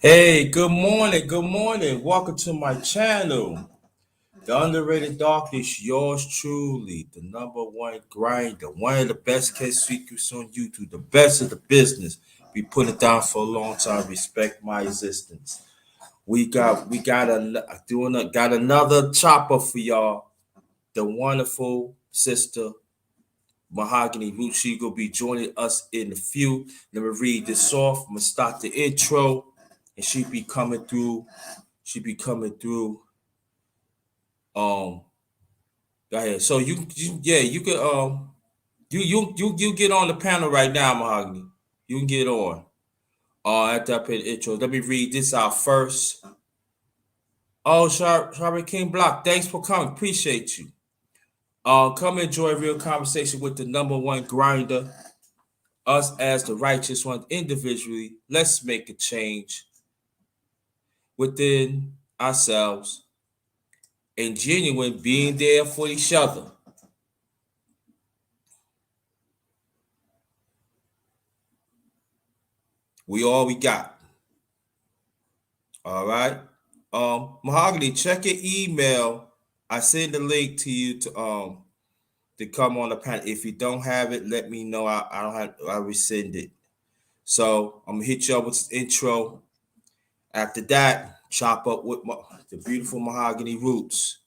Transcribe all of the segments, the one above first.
Hey, good morning, good morning. Welcome to my channel. The Underrated Darkness, yours truly, the number one grinder, one of the best case secrets on YouTube, the best of the business. We put it down for a long time. Respect my existence. We got another chopper for y'all. The wonderful sister Mahogany Rootz. She gonna be joining us in a few. Let me read this off. I'm gonna start the intro, and she be coming through. She be coming through. Um, Go ahead. So yeah, you could you get on the panel right now, Mahogany. You can get on. After I put the intro, let me read this out first. Oh, Sharp King Block, thanks for coming. Appreciate you. Come enjoy a real conversation with the number one grinder, us as the righteous ones individually. Let's make a change within ourselves and genuine being there for each other. We all we got. All right. Mahogany, check your email. I send the link to you to come on the panel. If you don't have it, let me know. I don't have I resend it. So I'm gonna hit you up with this intro. After that, chop up with the beautiful Mahogany Rootz.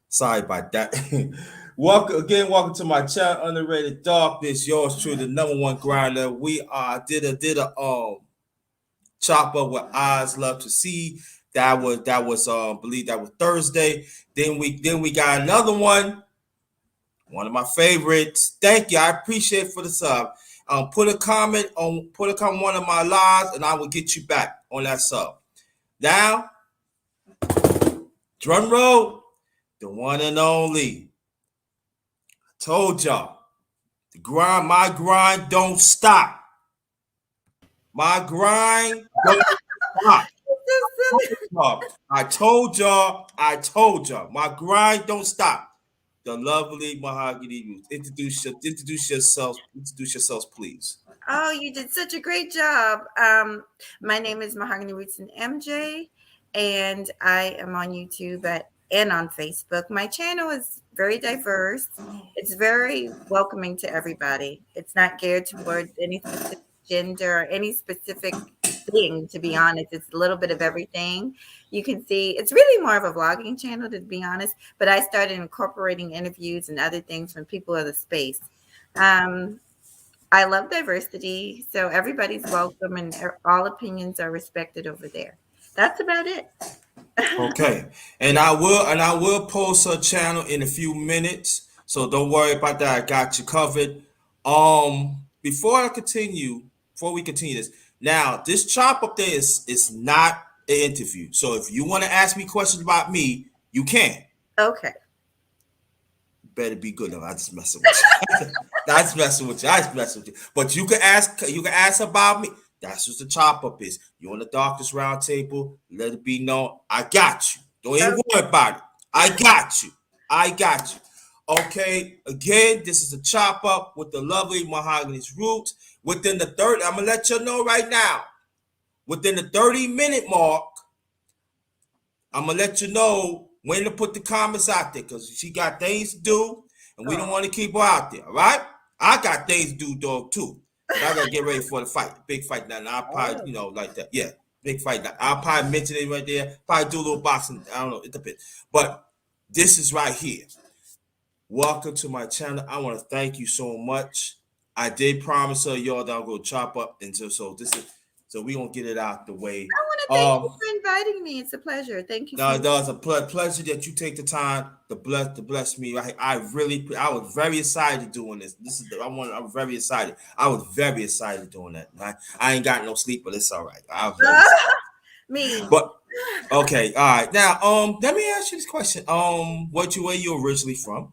Sorry about that. Welcome to my channel, Underrated Darkness. Yours truly, the number one grinder. We did a chop up with Eyes Love to See. That was believe that was Thursday. Then we got another one of my favorites. Thank you. I appreciate for the sub. Put a comment on one of my lives, and I will get you back on that sub. Now, drum roll, the one and only. I told y'all, my grind don't stop. My grind don't stop. I told y'all, my grind don't stop. The lovely Mahogany Rootz. Introduce yourselves, please. Oh, you did such a great job. My name is Mahogany Rootz and MJ, and I am on YouTube and on Facebook. My channel is very diverse. It's very welcoming to everybody. It's not geared towards any specific gender or any specific thing, to be honest. It's a little bit of everything. You can see it's really more of a vlogging channel, to be honest, but I started incorporating interviews and other things from people of the space. Um, I love diversity, so everybody's welcome and all opinions are respected over there. That's about it. Okay, and I will post her channel in a few minutes, so don't worry about that. I got you covered. Before we continue this, now this chop up there is not an interview. So if you want to ask me questions about me, you can. Okay. Better be good. No, I just messing with you. That's messing with you. I just messing with you. But you can ask. You can ask about me. That's what the chop up is. You on the darkest round table. Let it be known. I got you. Don't even worry about it. I got you. I got you. Okay. Again, this is a chop up with the lovely Mahogany Rootz. Within the 30, I'm gonna let you know right now. Within the 30-minute mark, I'm gonna let you know when to put the comments out there because she got things to do, and we don't want to keep her out there. All right? I got things to do, dog, too. But I gotta get ready for the fight, big fight now. I'll probably, like that. Yeah, big fight now. I'll probably mention it right there. Probably do a little boxing. I don't know. It depends. But this is right here. Welcome to my channel. I want to thank you so much. I did promise her y'all that I'm gonna chop up into so we gonna get it out the way. I want to thank you for inviting me. It's a pleasure. Thank you. No, it was a pleasure that you take the time to bless me. I was very excited doing this. I'm very excited. I was very excited doing that. I ain't got no sleep, but it's all right. I was very me. But okay, all right. Now, let me ask you this question. Where you originally from?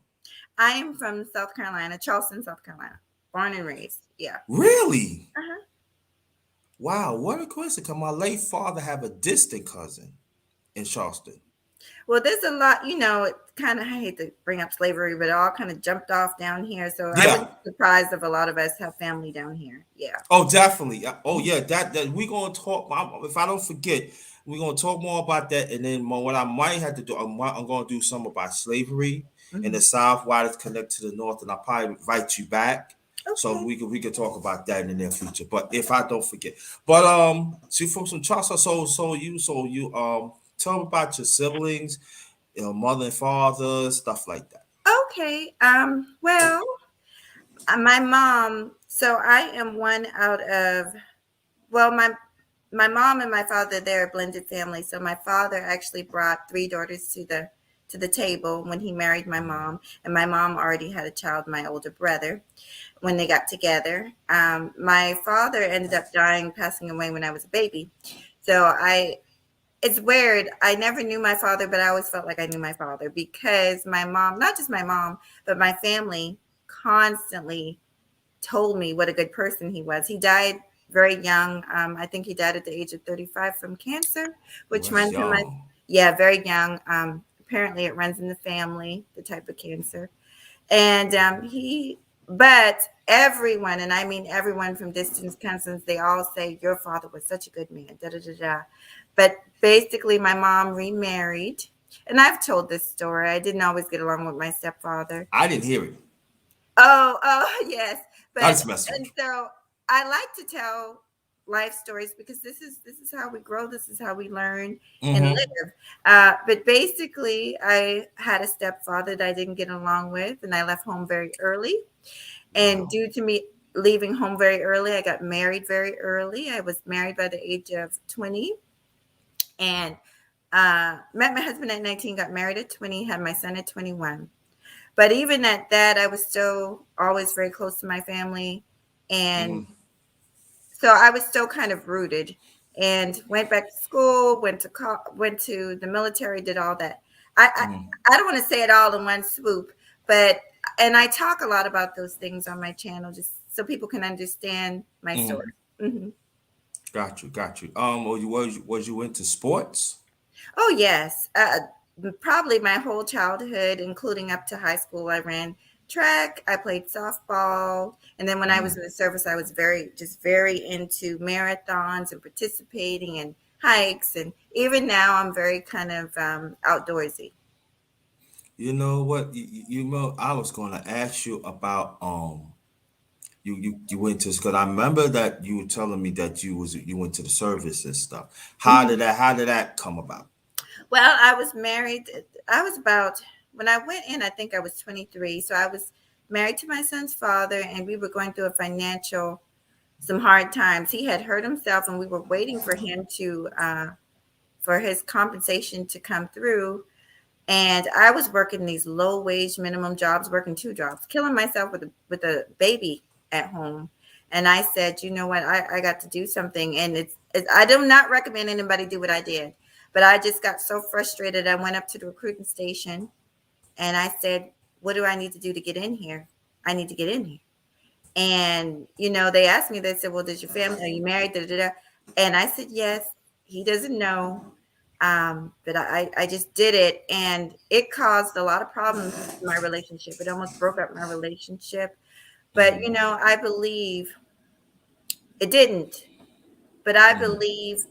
I am from South Carolina, Charleston, South Carolina. Born and raised. Yeah. Really? Uh-huh. Wow, what a coincidence. 'Cause my late father have a distant cousin in Charleston. Well, there's a lot, I hate to bring up slavery, but it all kind of jumped off down here. So I Yeah. was surprised if a lot of us have family down here. Yeah. Oh, definitely. Oh, yeah. That we gonna talk. If I don't forget, we're gonna talk more about that, and then what I might have to do, I'm gonna do something about slavery in the South, why it's connected to the North, and I'll probably invite you back. So Okay. we could talk about that in the near future. But if I don't forget, but so you from some Charleston, so you tell me about your siblings, mother and father, stuff like that. Okay. Well, my mom, so I am one out of, well, my mom and my father, they're a blended family. So my father actually brought three daughters to the table when he married my mom, and my mom already had a child, my older brother, when they got together. My father ended up dying, passing away when I was a baby. So it's weird. I never knew my father, but I always felt like I knew my father because my mom, not just my mom, but my family constantly told me what a good person he was. He died very young. I think he died at the age of 35 from cancer, which That's runs in my, young. yeah, very young. Apparently it runs in the family, the type of cancer. And but everyone, and I mean everyone from distant cousins, they all say your father was such a good man, da da da da. But basically, my mom remarried, and I've told this story. I didn't always get along with my stepfather. I didn't hear it. Oh, yes. I But just messing with and you. so I like to tell life stories because this is how we grow. This is how we learn and Mm-hmm. live. But basically, I had a stepfather that I didn't get along with, and I left home very early. And Wow. due to me leaving home very early, I got married very early. I was married by the age of 20, and met my husband at 19, got married at 20, had my son at 21. But even at that, I was still always very close to my family. And Mm-hmm. so I was still kind of rooted and went back to school, went to the military, did all that. I, I, Mm-hmm. I don't want to say it all in one swoop, but, and I talk a lot about those things on my channel just so people can understand my story. Mm-hmm. Mhm. Got you. Got you. Was you into sports? Oh, yes. Probably my whole childhood, including up to high school, I ran track, I played softball. And then when I was Mm-hmm. in the service, I was very into marathons and participating in hikes. And even now, I'm very kind of outdoorsy. You know what? You know, I was going to ask you about you went to because I remember that you were telling me that you went to the service and stuff. Mhm. How did that come about? Well, I was married. I was about, when I went in, I think I was 23. So I was married to my son's father, and we were going through a financial some hard times. He had hurt himself, and we were waiting for him to for his compensation to come through. And I was working these low wage minimum jobs, working two jobs, killing myself with a baby at home. And I said, you know what, I got to do something. And it's I do not recommend anybody do what I did, but I just got so frustrated. I went up to the recruiting station and I said, what do I need to do to get in here? I need to get in here. And, they asked me, they said, well, does your family, are you married? Da, da, da. And I said, yes. He doesn't know. But I just did it. And it caused a lot of problems in my relationship. It almost broke up my relationship. But, Mm-hmm. I believe it didn't. But I Mm-hmm. believe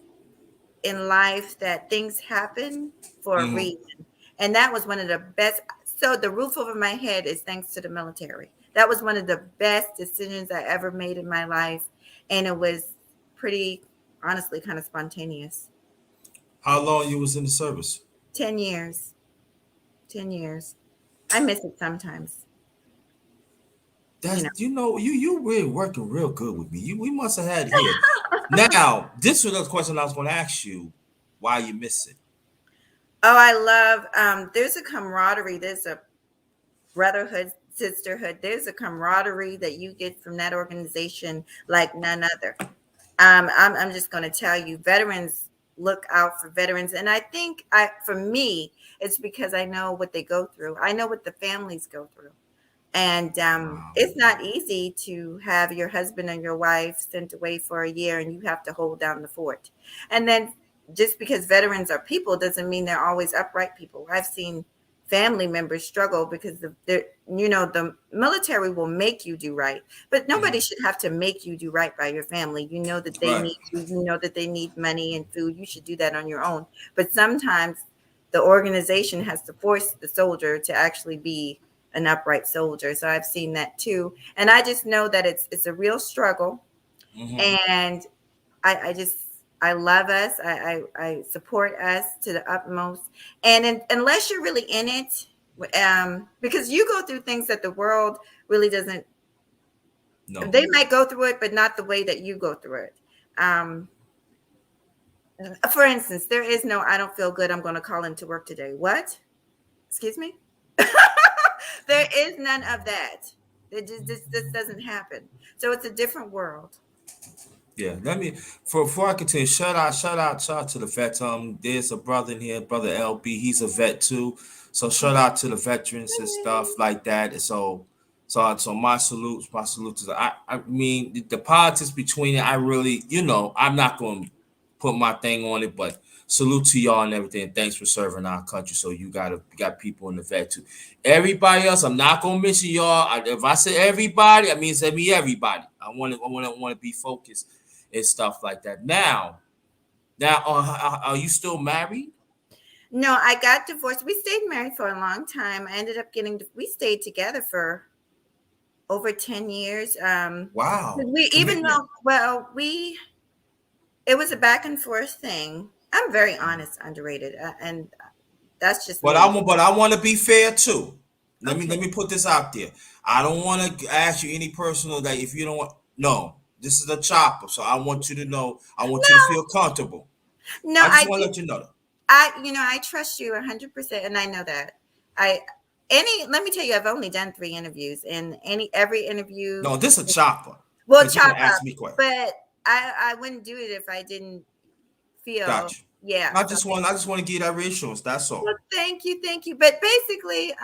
in life that things happen for a Mm-hmm. reason. And that was one of the best. So the roof over my head is thanks to the military. That was one of the best decisions I ever made in my life. And it was pretty, honestly, kind of spontaneous. How long you was in the service? 10 years. 10 years. I miss it sometimes, you That's know. you really working real good with me. We must have had here. Now this was the question I was going to ask you. Why you miss it? Oh, I love, there's a camaraderie. There's a brotherhood, sisterhood. There's a camaraderie that you get from that organization like none other. I'm just going to tell you, veterans look out for veterans. And I think for me, it's because I know what they go through. I know what the families go through. And Wow. it's not easy to have your husband and your wife sent away for a year and you have to hold down the fort. And then just because veterans are people doesn't mean they're always upright people. I've seen family members struggle because the military will make you do right, but nobody Mm-hmm. should have to make you do right by your family. You know that they Right. need you. You know that they need money and food. You should do that on your own. But sometimes the organization has to force the soldier to actually be an upright soldier. So I've seen that too. And I just know that it's a real struggle. Mm-hmm. And I love us. I support us to the utmost. And unless you're really in it, because you go through things that the world really doesn't, No. they might go through it, but not the way that you go through it. Um, for instance, there is no, I don't feel good, I'm going to call into work today. What? Excuse me? There is none of that. It just this doesn't happen. So it's a different world. Yeah, let me before I continue. Shout out to the vets. There's a brother in here, brother LB. He's a vet too. So shout out to the veterans and stuff like that. And so my salute to the. I mean the politics between it. I really, I'm not going to put my thing on it, but salute to y'all and everything. Thanks for serving our country. So you got people in the vet too. Everybody else, I'm not gonna mention y'all. If I say everybody, I mean it's everybody. I want to be focused and stuff like that. Now, are you still married? No, I got divorced. We stayed married for a long time. I ended up we stayed together for over 10 years. Wow, We even commitment. though, well, we It was a back and forth thing. I'm very honest, underrated, and that's just But me. I want to be fair too. Let Okay. me put this out there. I don't want to ask you any personal that if you don't want. No, this is a chopper, so I want you to know. I want you to feel comfortable. No, I just I want to do. let you know that. I trust you 100%, and I know that. I Let me tell you, I've only done 3 interviews, and every interview, No, this is a chopper will because you're chop gonna ask up, me questions. but I wouldn't do it if I didn't feel, Got you. yeah, something. I just want to give you that reassurance. That's Well, all. thank you. But basically,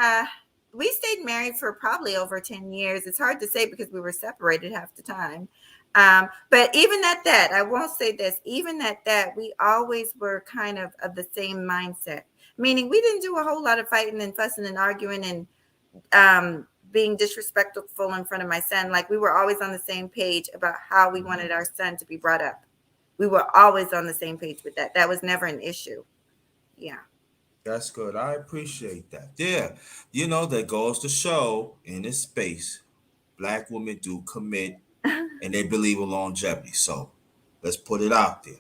we stayed married for probably over 10 years. It's hard to say because we were separated half the time. But even at that, I won't say this, even at that, we always were kind of the same mindset, meaning we didn't do a whole lot of fighting and fussing and arguing and being disrespectful in front of my son. Like we were always on the same page about how we wanted our son to be brought up. We were always on the same page with that. That was never an issue. Yeah. That's good. I appreciate that. Yeah, you know that goes to show in this space, black women do commit and they believe in longevity. So let's put it out there.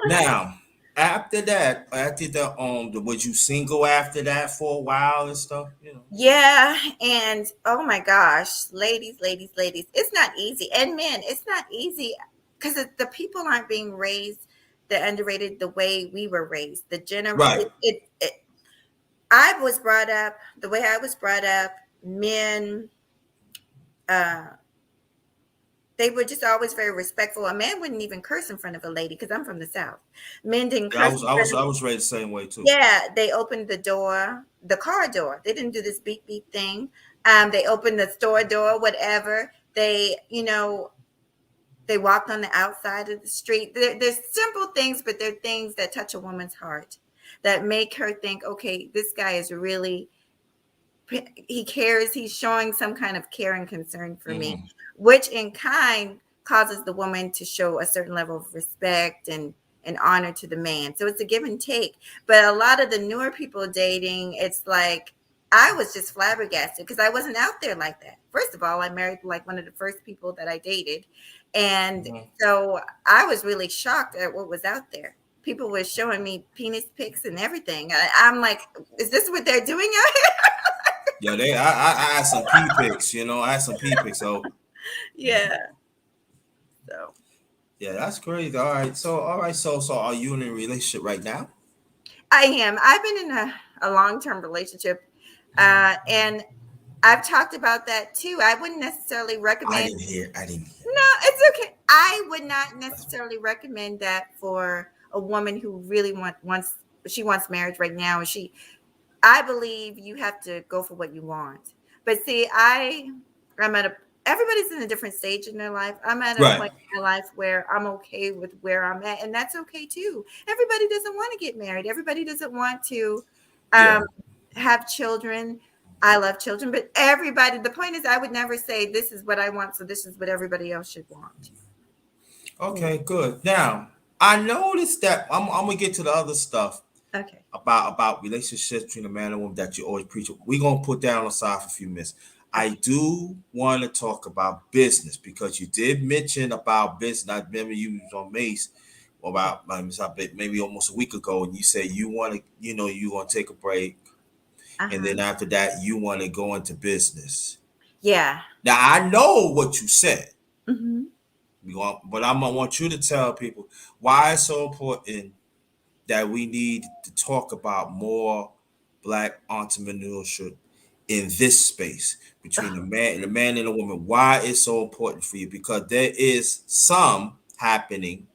Now, after that, was you single after that for a while and stuff? You know. Yeah, and oh my gosh, ladies, it's not easy. And men, it's not easy because the people aren't being raised, the underrated the way we were raised. Right. I was brought up the way I was brought up, men, uh, they were just always very respectful. A man wouldn't even curse in front of a lady because I'm from the South. Men didn't Yeah, curse in front of. I was raised the same way too. Yeah, they opened the door, the car door. They didn't do this beep beep thing. They opened the store door, whatever. They walked on the outside of the street. There's simple things, but they're things that touch a woman's heart that make her think, okay, this guy is really, he cares. He's showing some kind of care and concern for me, Hmm. which in kind causes the woman to show a certain level of respect and honor to the man. So it's a give and take. But a lot of the newer people dating, it's like I was just flabbergasted because I wasn't out there like that. First of all, I married like one of the first people that I dated. And Hmm. so I was really shocked at what was out there. People were showing me penis pics and everything. I'm like, is this what they're doing out here? Yeah, I had some pee pics. You know, I had some pee pics. So Yeah. So yeah, that's crazy. All right. So are you in a relationship right now? I am. I've been in a long term relationship, and I've talked about that too. I wouldn't necessarily recommend. I didn't hear. No, it's okay. I would not necessarily recommend that for a woman who really wants she wants marriage right now, and I believe you have to go for what you want. But see, I'm at a everybody's in a different stage in their life. I'm at a Right. point in my life where I'm okay with where I'm at, and that's okay too. Everybody doesn't want to get married. Everybody doesn't want to Yeah. um, have children. I love children, but everybody. The point is, I would never say this is what I want, so this is what everybody else should want. You know. Okay. Good. Now I noticed that I'm gonna get to the other stuff Okay. about relationships between a man and woman that you always preach. We're gonna put that on the side for a few minutes. I Okay. do want to talk about business because you did mention about business. I remember you was on Mace about maybe almost a week ago, and you said you want to, you know, you want to take a break, Uh and huh. then after that, you want to go into business. Yeah. Now I know what you said, Hmm. but I'm gonna want you to tell people why it's so important that we need to talk about more black entrepreneurship in this space between the man and the woman. Why it's so important for you? Because there is some happening,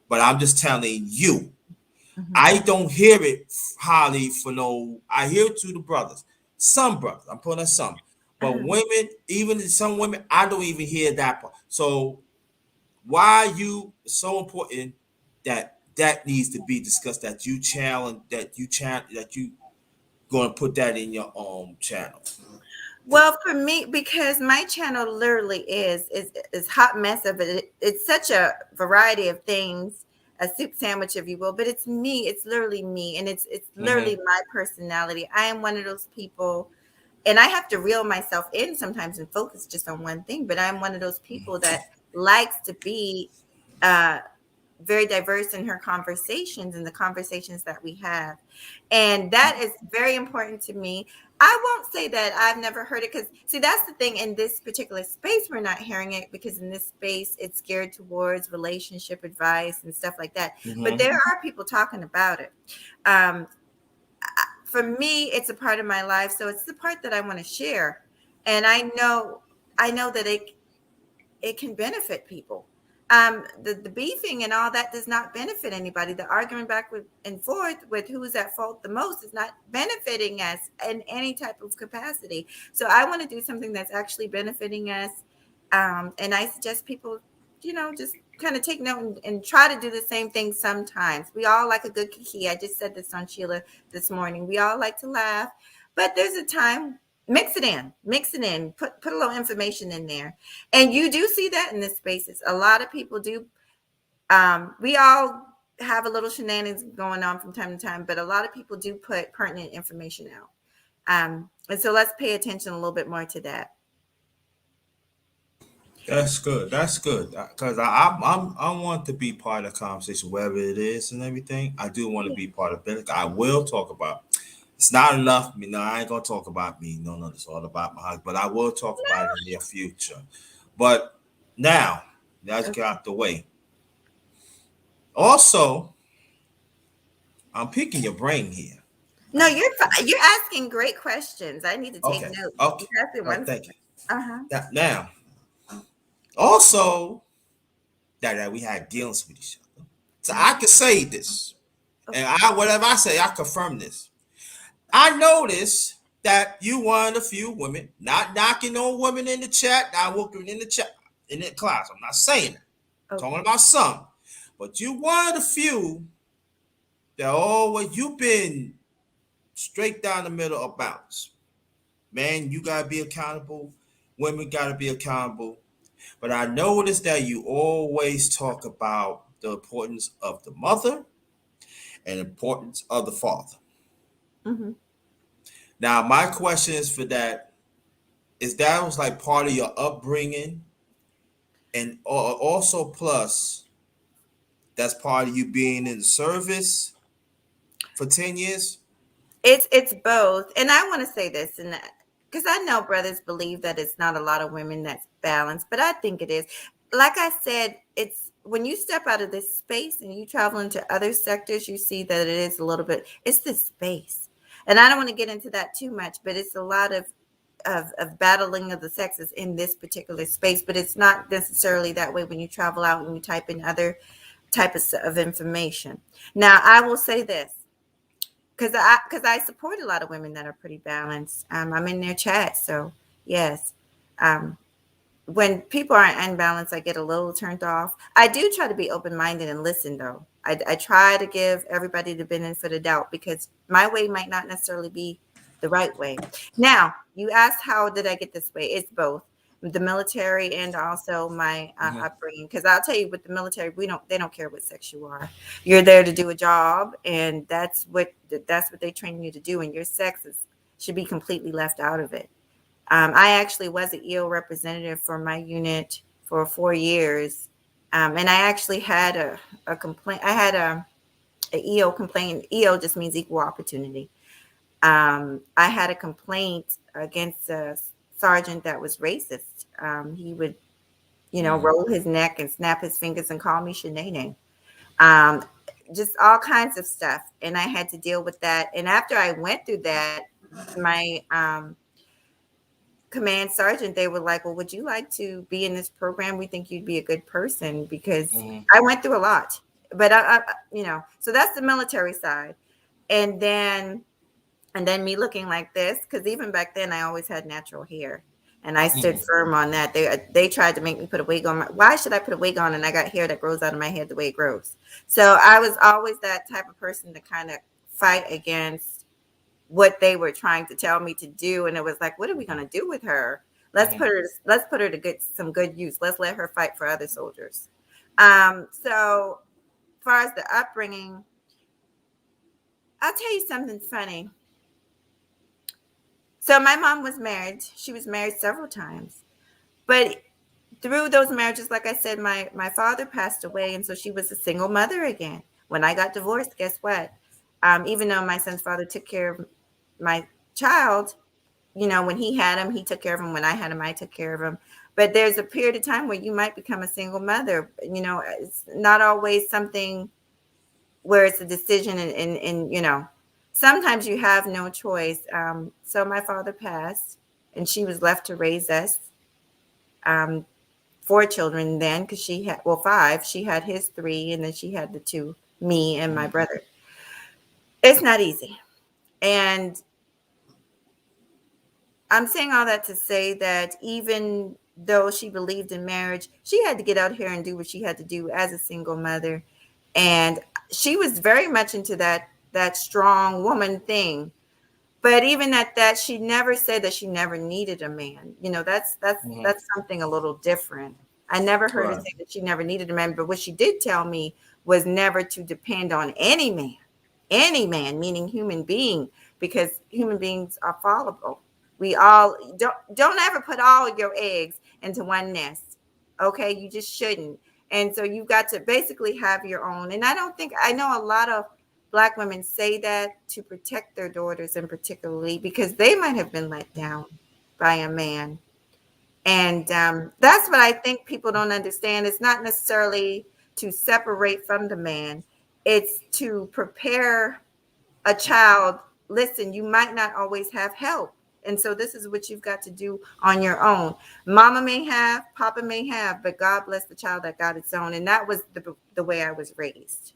but I'm just telling you. Hmm. I don't hear it highly for no. I hear it to the brothers, some brothers. I'm putting some, but Uh-huh. women, even some women, I don't even hear that part. So why you so important that needs to be discussed, that you challenge, that you going to put that in your own channel. Well, for me, because my channel literally is hot mess of it. It's such a variety of things, a soup sandwich, if you will. But it's me. It's literally me, and it's literally Mm-hmm. my personality. I am one of those people, and I have to reel myself in sometimes and focus just on one thing. But I'm one of those people that likes to be uh, very diverse in her conversations and the conversations that we have. And that is very important to me. I won't say that I've never heard it, because see, that's the thing, in this particular space we're not hearing it, because in this space it's geared towards relationship advice and stuff like that. But Mm-hmm. there are people talking about it. um, for me, it's a part of my life, so it's the part that I want to share. And I know that it can benefit people. The beefing and all that does not benefit anybody. The arguing back and forth with who's at fault the most is not benefiting us in any type of capacity. So I want to do something that's actually benefiting us. And I suggest people, just kind of take note and try to do the same thing sometimes. We all like a good kiki. I just said this on Sheila this morning. We all like to laugh, but there's a time. Mix it in, put a little information in there. And you do see that in this spaces. A lot of people do. We all have a little shenanigans going on from time to time, but a lot of people do put pertinent information out. And so let's pay attention a little bit more to that. That's good. That's good. Because I want to be part of the conversation, wherever it is and everything. I do want to be part of it. I will talk about. It's not enough. I ain't gonna talk about me. No, it's all about my husband. But I will talk about it in the near future. But now you get out the way. Also, I'm picking your brain here. No, you're asking great questions. I need to take Okay. notes. Okay. You're asking All right. one. Thank you. Uh-huh. Now, also that we had dealings with each other. So I can say this, and whatever I say, I confirm this. I noticed that you one of the few women, not knocking on women in the chat, not working in the chat, in the class. I'm not saying that. I'm talking about some. But you one of the few that always you've been straight down the middle of balance. Man, you gotta be accountable. Women gotta be accountable. But I noticed that you always talk about the importance of the mother and the importance of the father. Mm-hmm. Now, my question is for that is that was like part of your upbringing, and also plus that's part of you being in the service for 10 years. It's both. And I want to say this, and because I know brothers believe that it's not a lot of women that's balanced, but I think it is. Like I said, it's when you step out of this space and you travel into other sectors, you see that it is a little bit, it's the space. And I don't want to get into that too much, but it's a lot of battling of the sexes in this particular space. But it's not necessarily that way when you travel out and you type in other types of information. Now, I will say this, because I support a lot of women that are pretty balanced. I'm in their chat, so yes. Um, when people are unbalanced, I get a little turned off. I do try to be open minded and listen, though. I try to give everybody the benefit of the doubt, because my way might not necessarily be the right way. Now, you asked how did I get this way? It's both the military and also my Mhm. upbringing. Because I'll tell you, with the military, they don't care what sex you are. You're there to do a job, and that's what they train you to do. And your sex should be completely left out of it. I actually was an EO representative for my unit for 4 years. And I actually had a complaint. I had a EO complaint. EO just means equal opportunity. I had a complaint against a sergeant that was racist. He would, roll his neck and snap his fingers and call me Shanae. Um, just all kinds of stuff. And I had to deal with that. And after I went through that, my command sergeant, they were like, well, would you like to be in this program? We think you'd be a good person, because Mhm. I went through a lot. But so that's the military side. And then me looking like this, because even back then I always had natural hair. And I stood Mhm. firm on that. They tried to make me put a wig on. Why should I put a wig on? And I got hair that grows out of my head the way it grows. So I was always that type of person to kind of fight against what they were trying to tell me to do. And it was like, what are we going to do with her? Mhm. Let's put her to get some good use. Let's let her fight for other soldiers. So as far as the upbringing, I'll tell you something funny. So my mom was married. She was married several times, but through those marriages, like I said, my father passed away, and so she was a single mother again. When I got divorced, guess what? Even though my son's father took care of my child, when he had him, he took care of him. When I had him, I took care of him. But there's a period of time where you might become a single mother. It's not always something where it's a decision, and sometimes you have no choice. So my father passed, and she was left to raise us. Um, 4 children then, because she had, well, 5. She had his 3, and then she had the 2, me and my brother. It's not easy. And I'm saying all that to say that even though she believed in marriage, she had to get out here and do what she had to do as a single mother. And she was very much into that strong woman thing. But even at that, she never said that she never needed a man. That's something a little different. I never heard her Right. say that she never needed a man. But what she did tell me was never to depend on any man, meaning human being, because human beings are fallible. We all don't ever put all your eggs into one nest. Okay, you just shouldn't. And so you've got to basically have your own. And I know a lot of Black women say that to protect their daughters, and particularly because they might have been let down by a man. And that's what I think people don't understand. It's not necessarily to separate from the man. It's to prepare a child. Listen, you might not always have help. And so this is what you've got to do on your own. Mama may have, Papa may have, but God bless the child that got its own. And that was the way I was raised.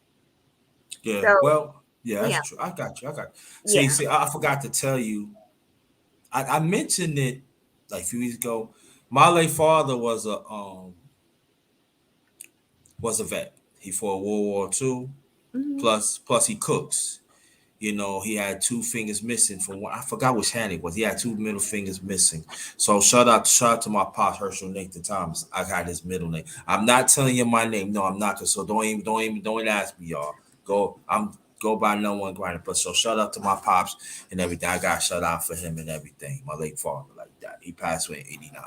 Yeah. So, Well, yeah, yeah, that's true. I got you. I got you. See, yeah. see, I forgot to tell you. I mentioned it like a few weeks ago. My late father was a vet. He fought World War II. Hmm. Plus he cooks. He had 2 fingers missing from one. I forgot which hand it was. He had 2 middle fingers missing. So shout out to my pops, Herschel Nathan Thomas. I got his middle name. I'm not telling you my name. No, I'm not. So don't even ask me, y'all. Go by no one grinder. But so shout out to my pops and everything. I got shout out for him and everything. My late father like that. He passed away in '89.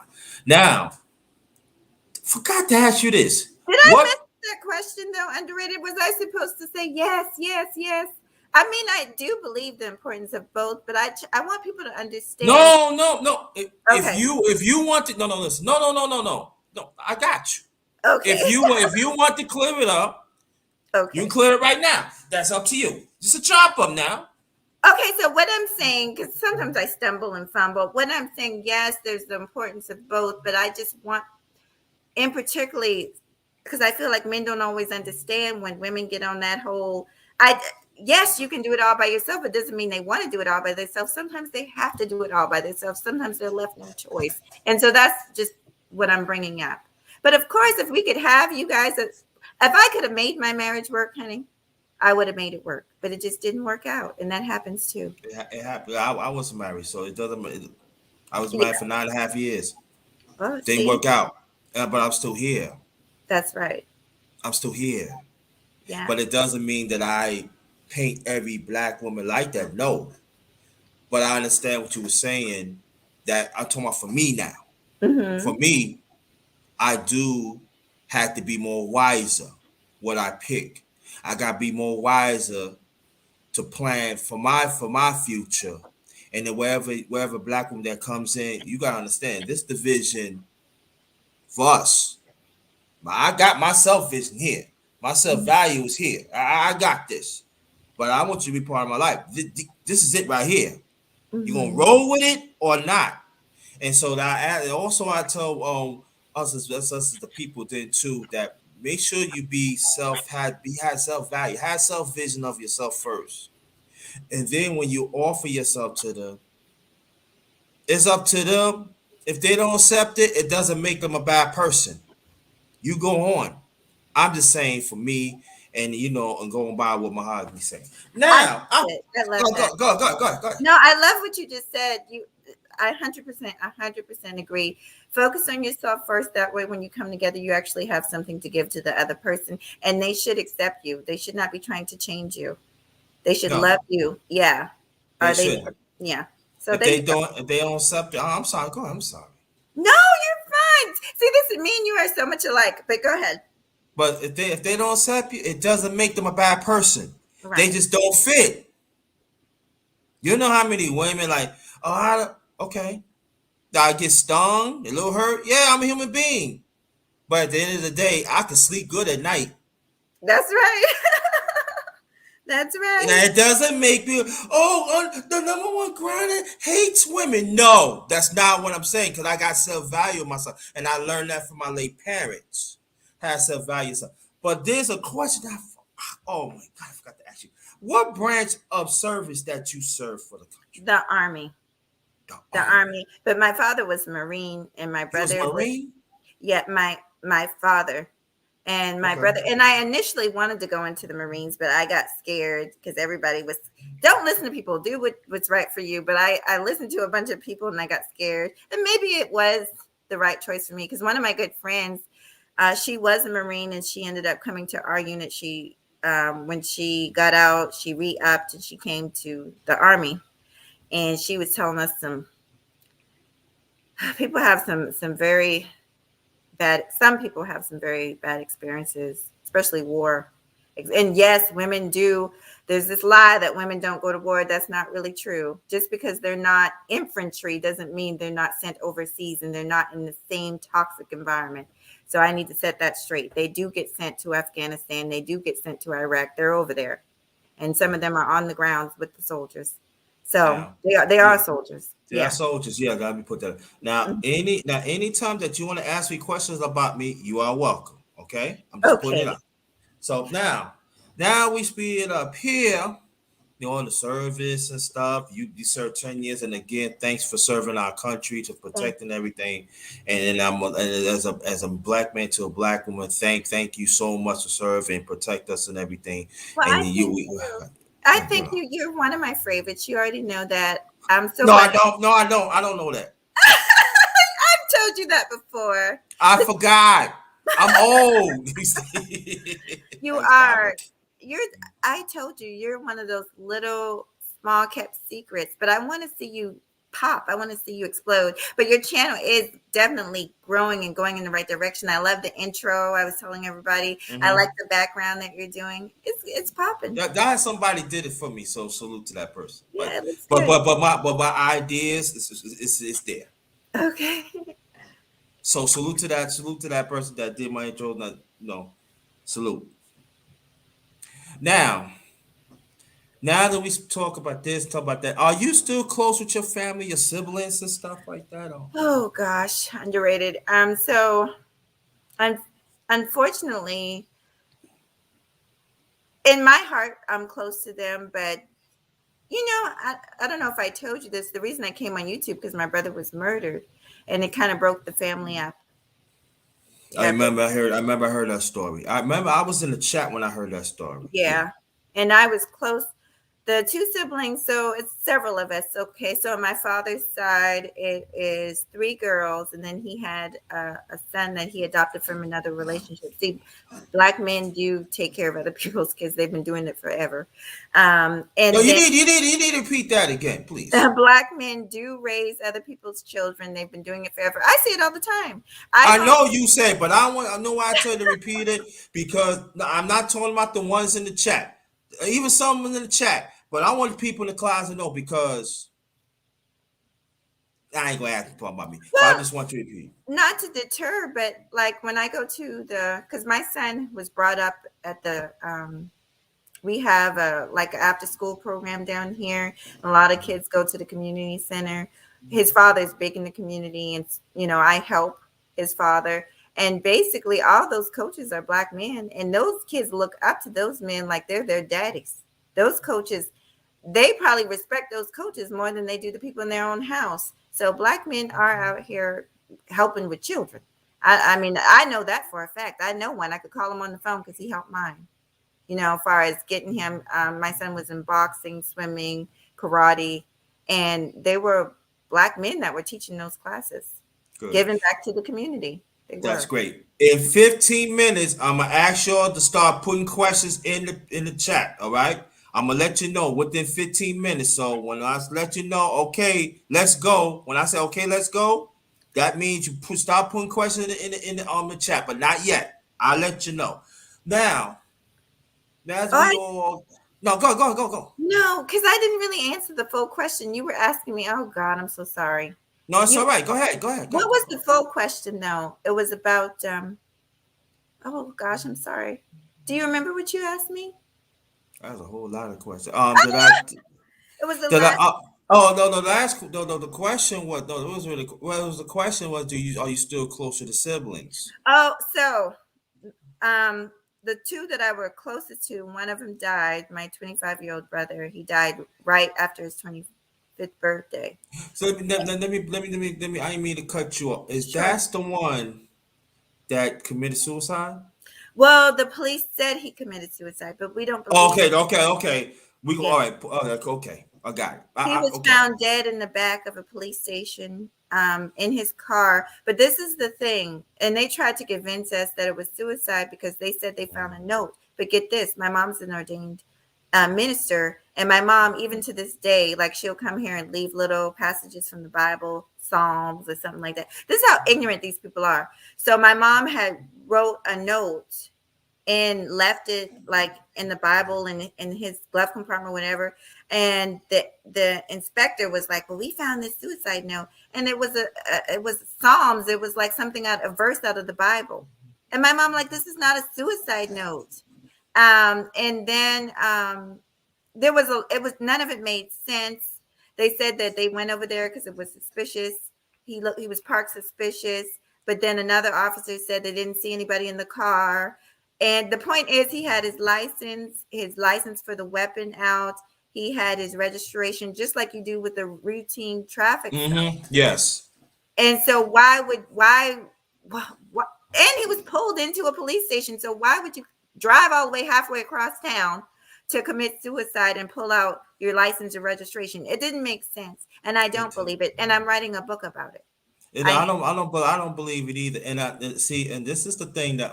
Now, forgot to ask you this. Did I What? miss that question though? Underrated? Was I supposed to say yes, yes, yes? I mean, I do believe the importance of both, but I want people to understand. No, no, no. Okay, If you want to, no, listen, no. I got you. okay, If you want to clear it up, you can okay. clear it right now. That's up to you. Just a chop up now. Okay, so what I'm saying, because sometimes I stumble and fumble, what I'm saying, yes, there's the importance of both, but I just want, in particularly, because I feel like men don't always understand when women get on that whole, I, yes, you can do it all by yourself. It doesn't mean they want to do it all by themselves. Sometimes they have to do it all by themselves. Sometimes they're left no choice. And so that's just what I'm bringing up. But of course, if we could have you guys, if I could have made my marriage work, honey, I would have made it work, but it just didn't work out. And that happens too. It happened. I wasn't married, so it doesn't. I was married Yeah. for 9.5 years. Well, Didn't see, work out, but I'm still here. that's right. I'm still here. Yeah. But it doesn't mean that I paint every black woman like that. No. But I understand what you were saying. That I'm talking about for me now. For Mm-hmm. me, I do have to be more wiser what I pick. I gotta be more wiser to plan for my future. And then wherever black woman that comes in, you gotta understand this division for us. I got my self vision here. My self value is here. I got this. But I want you to be part of my life. This is it right here. You gonna Mm-hmm. roll with it or not? And so that also I tell us as the people then too that make sure you have self value, have self vision of yourself first, and then when you offer yourself to them, it's up to them. If they don't accept it, it doesn't make them a bad person. You go on. I'm just saying for me, and and going by what Mahogany saying. I love Now, it. I love go that. go go go go go. No, I love what you just said. I 100% agree. Focus on yourself first. That way, when you come together, you actually have something to give to the other person, and they should accept you. They should not be trying to change you. They should No, love you. Yeah. they Are they? shouldn't. Yeah. So there you go. If they don't accept it, I'm sorry. Go ahead. I'm sorry. No, you're See, this is me and you are so much alike. But go ahead. But if they don't accept you, it doesn't make them a bad person. They Right. just don't fit. You know how many women like, oh, okay, I get stung, a little hurt. Yeah, I'm a human being. But at the end of the day, I can sleep good at night. That's right. That's Now right. it doesn't make me, the number one grinder hates women. No, that's not what I'm saying. Because I got self value myself, and I learned that from my late parents. Have self value. But there's a question oh my god, I forgot to ask you. What branch of service that you serve for the country? The army. The The army. army. But my father was Marine, and my You was brother was Marine. yeah, my father and my Okay. brother. And I initially wanted to go into the Marines, but I got scared because everybody was don't listen to people, do what's right for you. But I listened to a bunch of people and I got scared. And maybe it was the right choice for me because one of my good friends, she was a Marine and she ended up coming to our unit. She when she got out, she re-upped and she came to the army. And she was telling us some people have some very bad, some people have some very bad experiences, especially war. And yes, women do. There's this lie that women don't go to war. That's not really true. Just because they're not infantry doesn't mean they're not sent overseas and they're not in the same toxic environment. So I need to set that straight. They do get sent to Afghanistan. They do get sent to Iraq. They're over there. And some of them are on the grounds with the soldiers. So Now, they are yeah, soldiers. they are Yeah. soldiers. Yeah, gotta be put that. Now, Mhm. anytime that you want to ask me questions about me, you are welcome. Okay, I'm just putting it Okay. out. So now we speed it up here. On the service and stuff. You served 10 years, and again, thanks for serving our country, to Thank protecting everything. And and as a black man to a black woman, thank you so much for serving and protect us and everything. Well, And I you, think you. I think you know. you're one of my favorites. You already know that. I'm so No, I glad that don't. No, I don't. I don't know that. I've told you that before. I But forgot. I'm old. You see, you that's probably. are. You're. I told you you're one of those little small kept secrets. But I want to see you pop. I want to see you explode. But your channel is definitely growing and going in the right direction. I love the intro. I was telling everybody. I like Mhm. the background that you're doing. It's popping. That somebody did it for me, so salute to that person. Yeah, it looks But good. but but my ideas, it's there. Okay. So salute to that person that did my intro. No, salute. Now, now that we talk about this, talk about that, are you still close with your family, your siblings, and stuff like that? Or Oh gosh, underrated. So un- unfortunately, in my heart, I'm close to them, but I don't know if I told you this. The reason I came on YouTube because my brother was murdered, and it kind of broke the family up. That broke, I remember I heard that story. I remember I was in the chat when I heard that story. Yeah. yeah, and I was close. The two siblings, so it's several of us. Okay, so on my father's side, it is three girls, and then he had a son that he adopted from another relationship. See, black men do take care of other people's kids; they've been doing it forever. No, And then you need to repeat that again, please. black men do raise other people's children; they've been doing it forever. I see it all the time. I I don't. know you say, but I know why I tell you to repeat it, because I'm not talking about the ones in the chat, even some in the chat, but I want the people in the class to know, because I ain't gonna ask you to talk about me, but I Well, just want you to repeat. not to deter, but like when I go to because my son was brought up at we have a like after school program down here. A lot of kids go to the community center. His father is big in the community, and I help his father. And basically, all those coaches are black men, and those kids look up to those men like they're their daddies. Those coaches, they probably respect those coaches more than they do the people in their own house. So black men are out here helping with children. I mean, I know that for a fact. I know one. I could call him on the phone because he helped mine. As far as getting him, my son was in boxing, swimming, karate, and they were black men that were teaching those classes, Good. giving back to the community. They That's were. great. In 15 minutes, I'm gonna ask y'all to start putting questions in the chat. All right. I'm gonna let you know within 15 minutes. So when I let you know, okay, let's go. When I say okay, let's go, That means you start putting questions in the chat, but not yet. I'll let you know. Now, as Oh, we all no, go. no, because I didn't really answer the full question. You were asking me. Oh God, I'm so sorry. No, it's You. all right. Go ahead. What was the full question though? It was about. Oh gosh, I'm sorry. Do you remember what you asked me? That's a whole lot of questions. It was the Did I? last. Oh no, no. No. The question was no. It was really. Well, it was the question was, are you still closer to siblings? Oh, so um, the two that I were closest to, one of them died. My 25-year-old brother. He died right after his 25th birthday. So let me. I didn't mean to cut you off. Is Sure. that the one that committed suicide? Well, the police said he committed suicide, but we don't Oh, believe. okay. We go. Yeah. All right. Okay. I got it. He was Okay. found dead in the back of a police station in his car. But this is the thing. And they tried to convince us that it was suicide because they said they found a note. But get this, my mom's an ordained minister. And my mom, even to this day, like she'll come here and leave little passages from the Bible, Psalms, or something like that. This is how ignorant these people are. So my mom had wrote a note and left it like in the Bible and in his glove compartment, whatever. And the inspector was like, "Well, we found this suicide note, and it was Psalms. It was like something out a verse out of the Bible." And my mom like, "This is not a suicide note." And then there was it was none of it made sense. They said that they went over there because it was suspicious. He was parked suspicious, but then another officer said they didn't see anybody in the car. And the point is, he had his license for the weapon out. He had his registration, just like you do with the routine traffic stop. Mm-hmm. Yes. And so why, and he was pulled into a police station. So why would you drive all the way halfway across town to commit suicide and pull out your license and registration? It didn't make sense. And I don't It, believe it. And I'm writing a book about it. it, I am. I don't believe it either. And I see, and this is the thing that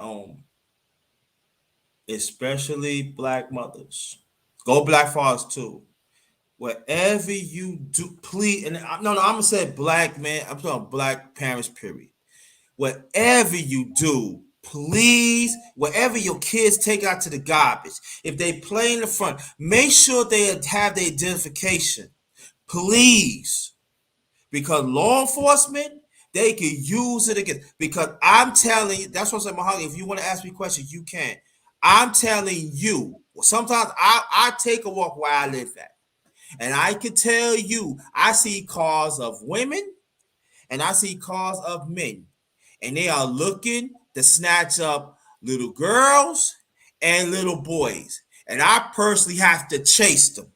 especially black mothers, go black fathers too. Whatever you do, please, and no, I'm gonna say black man. I'm talking black parents. Period. Whatever you do, please, whatever your kids take out to the garbage, if they play in the front, make sure they have their identification. Please, because law enforcement, they can use it again. Because I'm telling you, that's what I'm saying, Mahogany. If you want to ask me questions, you can. I'm telling you, sometimes I take a walk where I live at. And I can tell you, I see cars of women and I see cars of men. And they are looking to snatch up little girls and little boys. And I personally have to chase them.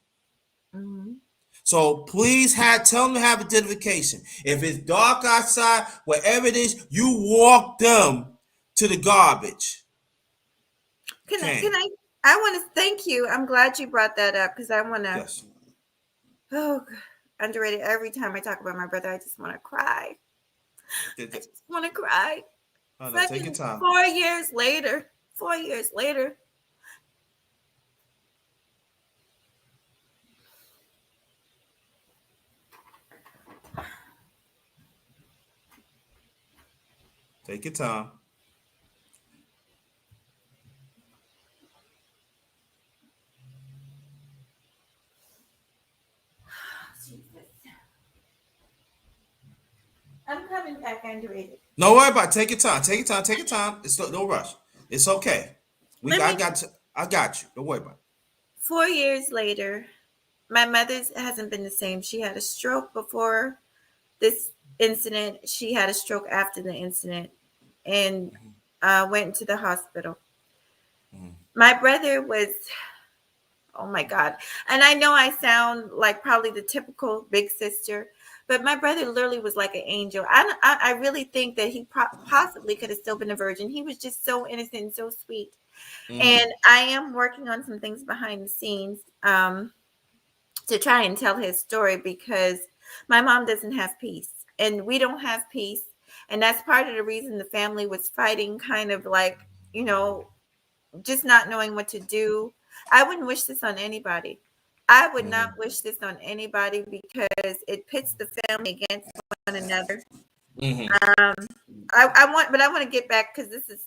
Mhm. So please tell them to have identification. If it's dark outside, wherever it is, you walk them to the garbage Can can. I want to thank you. I'm glad you brought that up because I want to. Yes. Oh, underrated. Every time I talk about my brother, I just want to cry. I just want to cry. Oh, no, take your Fucking time. 4 years later. 4 years later. Take your time. I'm coming back underrated. No worry about it. Take your time. Take your time. Take your time. It's no rush. It's okay. Let me. I got you. Don't worry about it. 4 years later, my mother's hasn't been the same. She had a stroke before this incident. She had a stroke after the incident and went into the hospital. Mhm. My brother was, oh my God. And I know I sound like probably the typical big sister, but my brother literally was like an angel. I really think that he possibly could have still been a virgin. He was just so innocent and so sweet. Mhm. And I am working on some things behind the scenes to try and tell his story because my mom doesn't have peace and we don't have peace. And that's part of the reason the family was fighting, kind of like, you know, just not knowing what to do. I wouldn't wish this on anybody. I would not Mhm. wish this on anybody because it pits the family against one another. Mm-hmm. I want to get back because this is.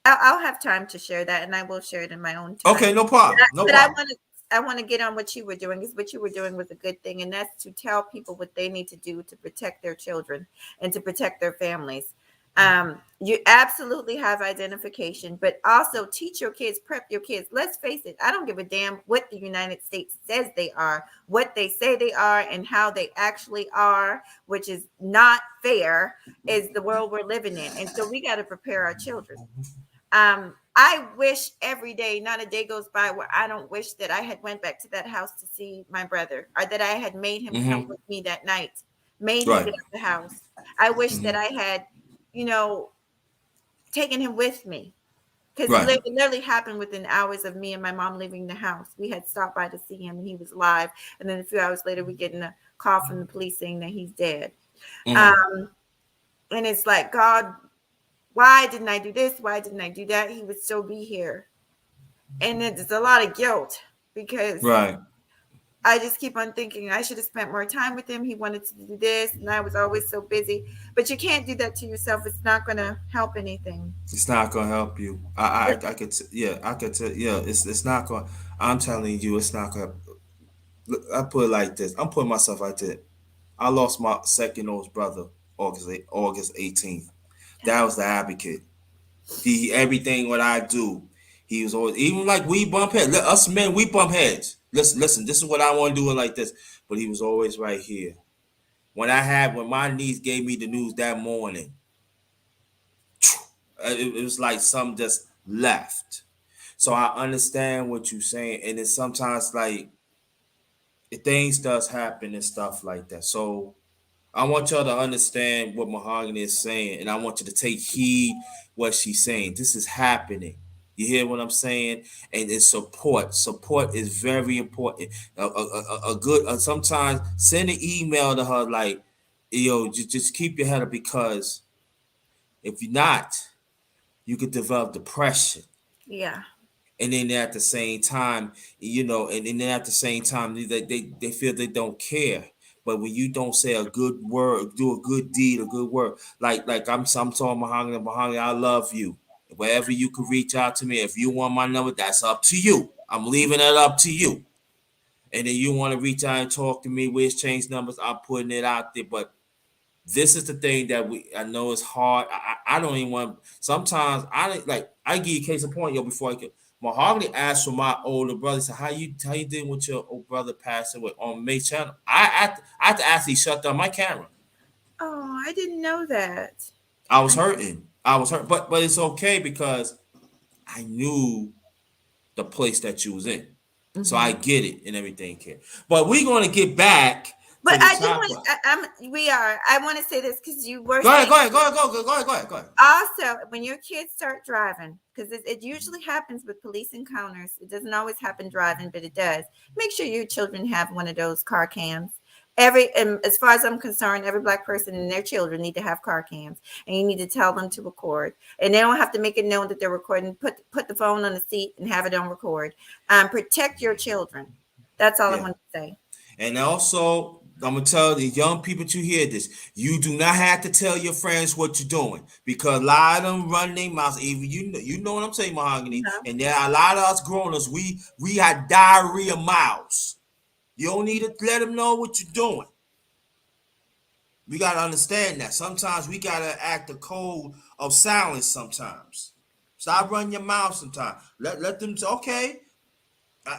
I'll have time to share that, and I will share it in my own time. Okay, no problem. No But I problem. want to. I want to get on what you were doing because what you were doing was a good thing, and that's to tell people what they need to do to protect their children and to protect their families. You absolutely have identification, but also teach your kids, prep your kids. Let's face it, I don't give a damn what the United States says they are, what they say they are, and how they actually are, which is not fair, is the world we're living in. And so we got to prepare our children. I wish every day, not a day goes by where I don't wish that I had went back to that house to see my brother, or that I had made him come Mm-hmm. with me that night, made him Right. get out the house. I wish that Mm-hmm. I had, you know, taken him with me, because Right. it literally happened within hours of me and my mom leaving the house. We had stopped by to see him and he was alive. And then a few hours later, we get a call from the police saying that he's dead. Mm-hmm. Um, and it's like, God, why didn't I do this? Why didn't I do that? He would still be here. And it's a lot of guilt because Right. I just keep on thinking I should have spent more time with him. He wanted to do this, and I was always so busy. But you can't do that to yourself. It's not going to help anything. It's not gonna help you. I could yeah, I could yeah, it's not gonna. I'm telling you, it's not gonna. Look, I put it like this. I'm putting myself like this. I lost my second oldest brother August 18th. That was the advocate. He everything what I do. He was always even like we bump heads. Us men, we bump heads. Listen. This is what I want to do it like this. But he was always right here. When my niece gave me the news that morning, it was like something just left. So I understand what you're saying, and it's sometimes like things does happen and stuff like that. So I want y'all to understand what Mahogany is saying, and I want you to take heed what she's saying. This is happening. You hear what I'm saying? And it's support. Support is very important. A good sometimes send an email to her like, yo, just keep your head up because if you're not, you could develop depression. Yeah. And then at the same time, and then at the same time, they feel they don't care. But when you don't say a good word, do a good deed, a good word, like I'm telling Mahogany, I love you. Wherever you can reach out to me, if you want my number, that's up to you. I'm leaving it up to you. And then you want to reach out and talk to me, we exchange numbers, I'm putting it out there. But this is the thing that I know it's hard. I don't even want. Sometimes I give you a case in point, yo. Before I get Mahogany asked for my older brother. He said, how you doing with your old brother passing away on May channel? I had to actually shut down my camera. Oh, I didn't know that. I was hurting. I was hurt, but it's okay because I knew the place that you was in, so I Mhm. get it and everything. Kid. But we're gonna get back to But the I do topic. want. We are. I want to say this because you were Go ahead, saying. go ahead, go ahead, go ahead. Also, when your kids start driving, because it usually happens with police encounters, it doesn't always happen driving, but it does. Make sure your children have one of those car cams. As far as I'm concerned, every black person and their children need to have car cams, and you need to tell them to record. And they don't have to make it known that they're recording. Put the phone on the seat and have it on record. Protect your children. That's all I Yeah. want to say. And also, I'm gonna tell the young people to hear this. You do not have to tell your friends what you're doing because a lot of them run their mouths. Even you know what I'm saying, Mahogany. No. And there are a lot of us grown-ups. We had diarrhea mouths. You don't need to let them know what you're doing. We gotta understand that. Sometimes we gotta act the code of silence. Sometimes, stop running your mouth. Sometimes let them say, okay.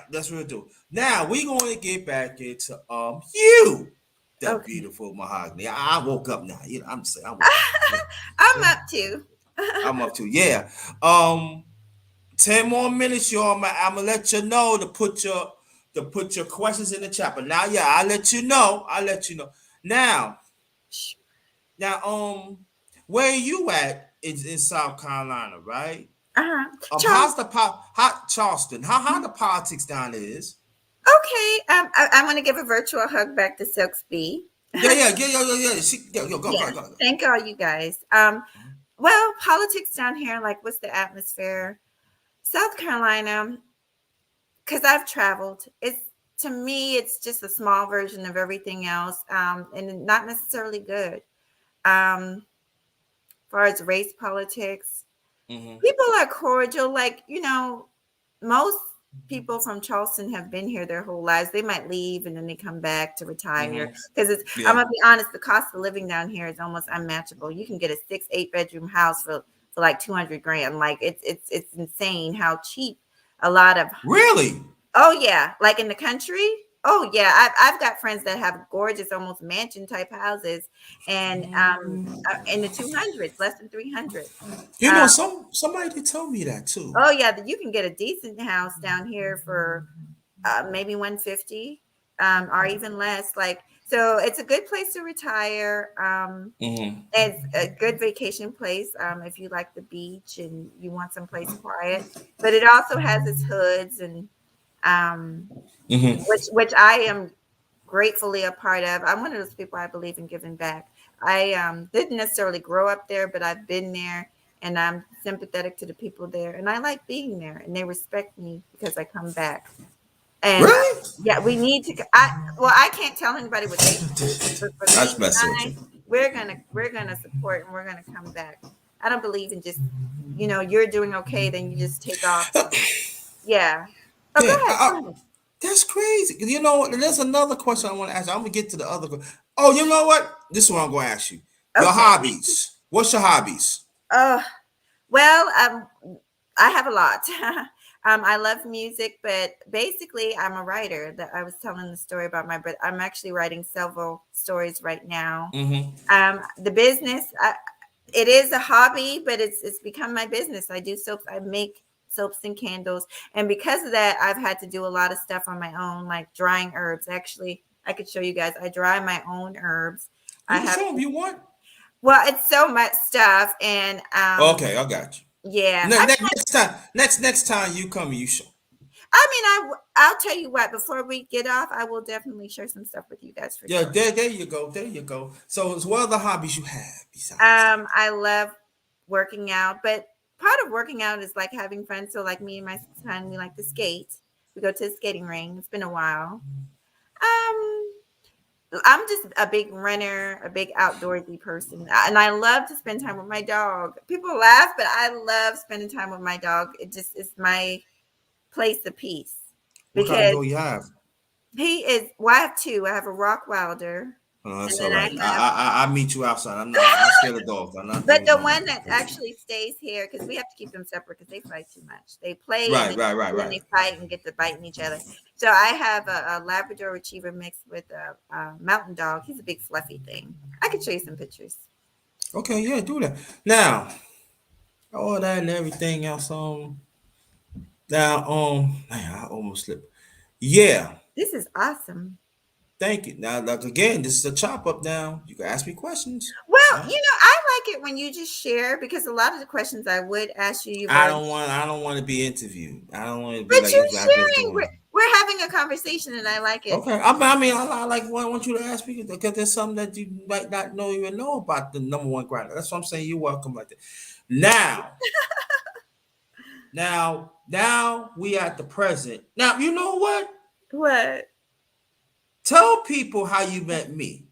That's what we do. Now we're going to get back into you, the Okay. beautiful Mahogany. I woke up now. I'm saying I woke up. I'm up to. I'm up to yeah. Um, 10 more minutes, y'all. I'm gonna let you know to put your questions in the chat. But now, yeah, I'll let you know. Now, now, where are you at in South Carolina, right? Charles. How's the hot Charleston? How the politics down there is? Okay, I want to give a virtual hug back to Silks B. Yeah. Go. Thank all you guys. Well, politics down here, like, what's the atmosphere? South Carolina, because I've traveled. It's to me, it's just a small version of everything else, and not necessarily good. As far as race politics, Mm-hmm. people are cordial. Like, most people from Charleston have been here their whole lives. They might leave and then they come back to retire. Mm-hmm. Because I'm Yeah. gonna be honest, the cost of living down here is almost unmatchable. You can get a 8 bedroom house for like 200 grand. Like it's insane how cheap a lot of. Really? Oh yeah, like in the country. Oh yeah, I've got friends that have gorgeous, almost mansion type houses, and in the 200s, less than 300. You Um, know, somebody did tell me that too. oh yeah, you can get a decent house down here for maybe 150, or even less. Like, so it's a good place to retire. Mm-hmm. It's a good vacation place if you like the beach and you want someplace quiet. But it also has its hoods and um, Mm-hmm. which I am gratefully a part of. I'm one of those people, I believe in giving back. I didn't necessarily grow up there, but I've been there and I'm sympathetic to the people there. And I like being there and they respect me because I come back. And Really? yeah, we need to. I can't tell anybody what they should do, but for me That's and messing with I, you. we're gonna support and we're gonna come back. I don't believe in just, you're doing okay, then you just take off. Yeah. Oh, go Yeah, ahead. Go ahead. that's crazy. You know, there's another question I want to ask you. I'm gonna get to the other. Oh, you know what? This is what I'm gonna ask you. Your Okay. hobbies. What's your hobbies? Oh, well, I have a lot. I love music, but basically, I'm a writer. That I was telling the story about my brother. I'm actually writing several stories right now. Mm-hmm. The business, it is a hobby, but it's become my business. I do soaps. I make soaps and candles, and because of that, I've had to do a lot of stuff on my own, like drying herbs. Actually, I could show you guys. I dry my own herbs. I You can have show them if you want. Well, it's so much stuff, and Okay, I got you. yeah. Next time you come, you show. I mean, I'll tell you what. Before we get off, I will definitely share some stuff with you guys for Yeah, sure. there you go. There you go. So, what other hobbies you have besides that? I love working out, but part of working out is like having fun. So, like me and my son, we like to skate. We go to a skating ring. It's been a while. Um, I'm just a big runner, a big outdoorsy person, and I love to spend time with my dog. People laugh, but I love spending time with my dog. It just is my place of peace What kind of because dog you have? he is. Well, I have two. I have a Rockwilder, Oh, and that's all then I right. have. I meet you outside. I'm scared of dogs. I'm not But doing the no. one that actually stays here, because we have to keep them separate because they fight too much. They play and Right, right, right, then right. they fight and get to biting each other. So I have a Labrador Retriever mixed with a Mountain Dog. He's a big fluffy thing. I could show you some pictures. Okay, yeah, do that. Now, all that and everything else. Man, I almost slipped. Yeah, This is awesome. thank you. Now, like again, this is a chop up. Now, you can ask me questions. Well, Now, I like it when you just share because a lot of the questions I would ask you, you've already. I don't want to be interviewed. I don't want to be But like you're if I just sharing. doing. We're having a conversation, and I like it. Okay, I like want you to ask me because there's something that you might not know even know about the number one grinder. That's what I'm saying. You're welcome like that. Now we at the present. Now you know what? What? Tell people how you met me.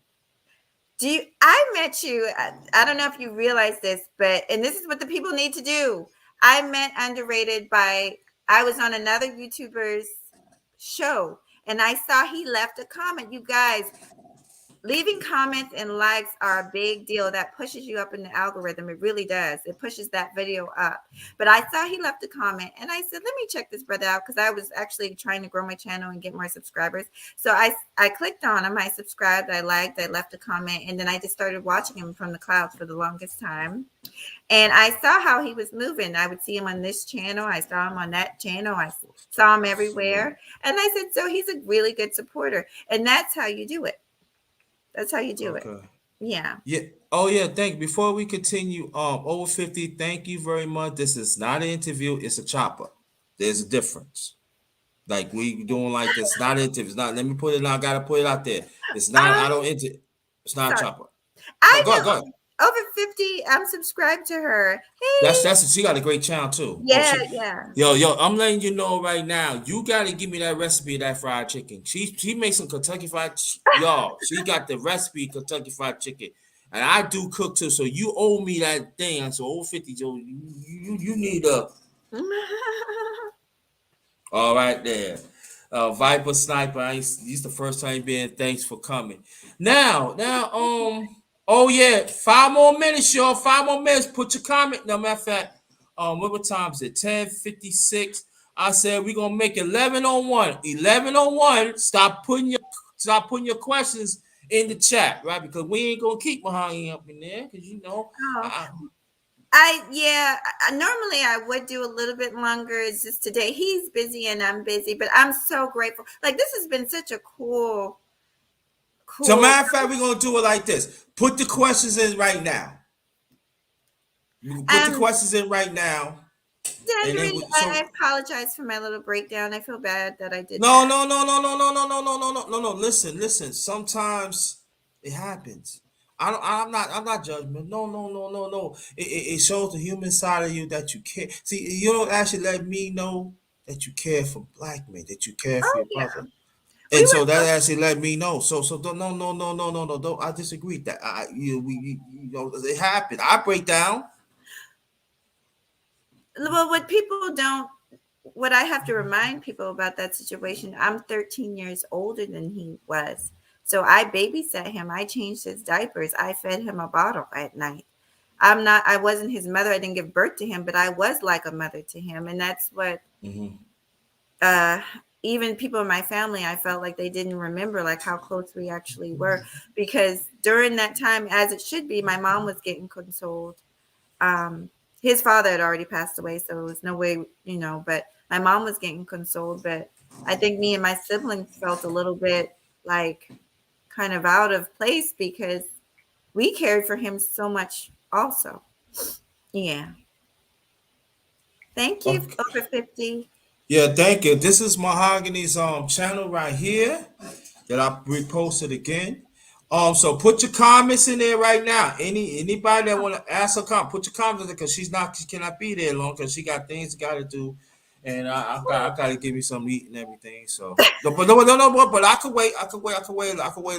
I met you. I don't know if you realize this, and this is what the people need to do. I met Underrated I was on another YouTuber's show and I saw he left a comment. You guys, leaving comments and likes are a big deal. That pushes you up in the algorithm. It really does. It pushes that video up. But I saw he left a comment and I said, let me check this brother out because I was actually trying to grow my channel and get more subscribers. So I clicked on him. I subscribed. I liked. I left a comment. And then I just started watching him from the clouds for the longest time. And I saw how he was moving. I would see him on this channel. I saw him on that channel. I saw him everywhere. And I said, so he's a really good supporter. And that's how you do it. That's how you do it. Okay. Yeah. Yeah. Oh yeah. Thank you. Before we continue, over 50. Thank you very much. This is not an interview. It's a chopper. There's a difference. Like we doing like this. Not an interview. It's not. Let me put it. I gotta put it out there. It's not. I Um, don't enter. It's not a sorry. chopper. No, I go ahead. Go ahead. know over 50. I'm subscribed to her. Hey. That's she got a great channel too. Oh, Yeah, yeah. yo, I'm letting you know right now. You gotta give me that recipe of that fried chicken. She makes some Kentucky fried. Y'all, she got the recipe Kentucky fried chicken. and I do cook too. So you owe me that thing. So old 50, Joe, you need a all right there. Viper Sniper, this the first time being. Thanks for coming. Oh yeah, 5 more minutes, y'all. 5 more minutes. Put your comment. No matter of fact, what time is it? 10:56. I said we're gonna make 11:01. 11:01. Stop putting your questions in the chat, right? Because we ain't gonna keep Mahogany up in there, because Oh, I, yeah, normally I would do a little bit longer. It's just today he's busy and I'm busy, but I'm so grateful. Like this has been such a so cool. matter of fact, we're gonna do it like this. Put the questions in right now. We can put the Um, questions in right now, and then Desiree, I so apologize for my little breakdown. I feel bad that I did no, that. no, no, no, no, no, no, no, no, no, no, no, no. Listen. Sometimes it happens. I'm not judgment. No, no, no, no, no. It shows the human side of you that you care. See, you don't actually let me know that you care for black men, that you care for Oh your yeah, brother. we And so were. that actually let me know. So don't, no, no, no, no, no, no. Don't, I disagree that it happened. I break down. Well, what I have to remind people about that situation, I'm 13 years older than he was. So I babysat him. I changed his diapers. I fed him a bottle at night. I wasn't his mother. I didn't give birth to him, but I was like a mother to him. And that's what, Hmm. uh, even people in my family, I felt like they didn't remember like how close we actually were, because during that time, as it should be, my mom was getting consoled. um his father had already passed away, so it was no way, but my mom was getting consoled. But I think me and my siblings felt a little bit like kind of out of place because we cared for him so much also. Yeah. Thank you, Okay. over 50. Yeah, thank you. This is Mahogany's channel right here that I reposted again. So put your comments in there right now. Anybody that want to ask her comment, put your comments in there, because she cannot be there long because she got things got to do, and I got to give me some meat and everything. So no, but no, no, no, but I could wait. I could wait a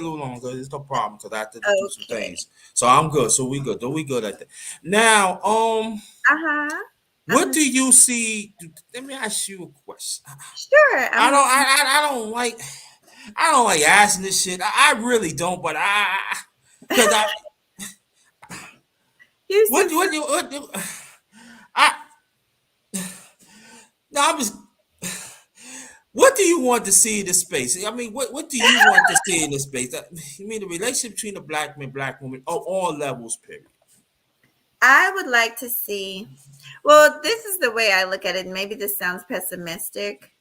little longer. There's no problem because I have to do some Okay. things. So I'm good. So we good. Don't we good at that? Now, Uh-huh. I'm what do you see? Let me ask you a question. sure. I I'm don't. listening. I don't like. I don't like asking this shit. I really don't. But because You what said do what do I? No, I'm just. What do you want to see in this space? I mean, what do you want to see in this space? You mean the relationship between the black man, black woman, on all levels? Period. I would like to see. Well, this is the way I look at it. Maybe this sounds pessimistic,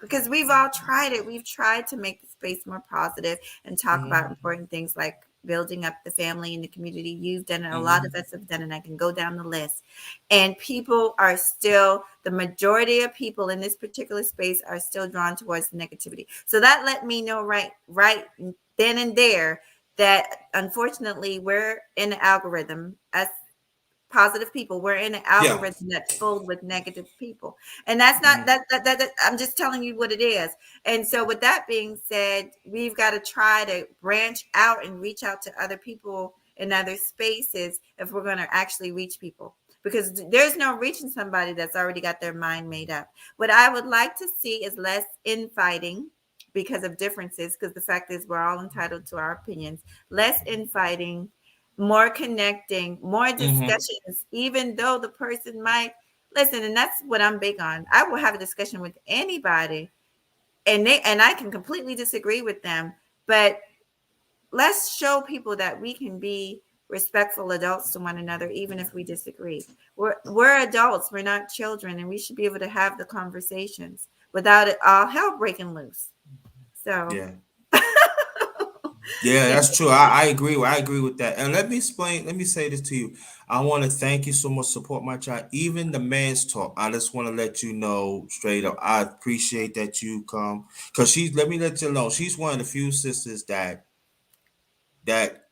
because we've all tried it. We've tried to make the space more positive and talk about Mm-hmm. important things like building up the family and the community. You've done it. A lot of Mm-hmm. us have done it. I can go down the list. And people are still, the majority of people in this particular space are still drawn towards the negativity. So that let me know right then and there that unfortunately we're in the algorithm as positive people. We're in an Yeah. algorithm that's filled with negative people. And that's not Mm-hmm. I'm just telling you what it is. And so with that being said, we've got to try to branch out and reach out to other people in other spaces if we're going to actually reach people. Because there's no reaching somebody that's already got their mind made up. What I would like to see is less infighting because of differences, because the fact is we're all entitled to our opinions. Less infighting, more connecting, more Mm-hmm. discussions, even though the person might listen. And that's what I'm big on. I will have a discussion with anybody, and I can completely disagree with them, but let's show people that we can be respectful adults to one another, even if we disagree. We're adults, we're not children, and we should be able to have the conversations without it all hell breaking loose. So Yeah. Yeah, yeah. that's true. I agree. I agree with that. And let me explain. Let me say this to you. I want to thank you so much. Support my child. Even the man's talk. I just want to let you know straight up. I appreciate that you come, because she's. Let me let you know. She's one of the few sisters that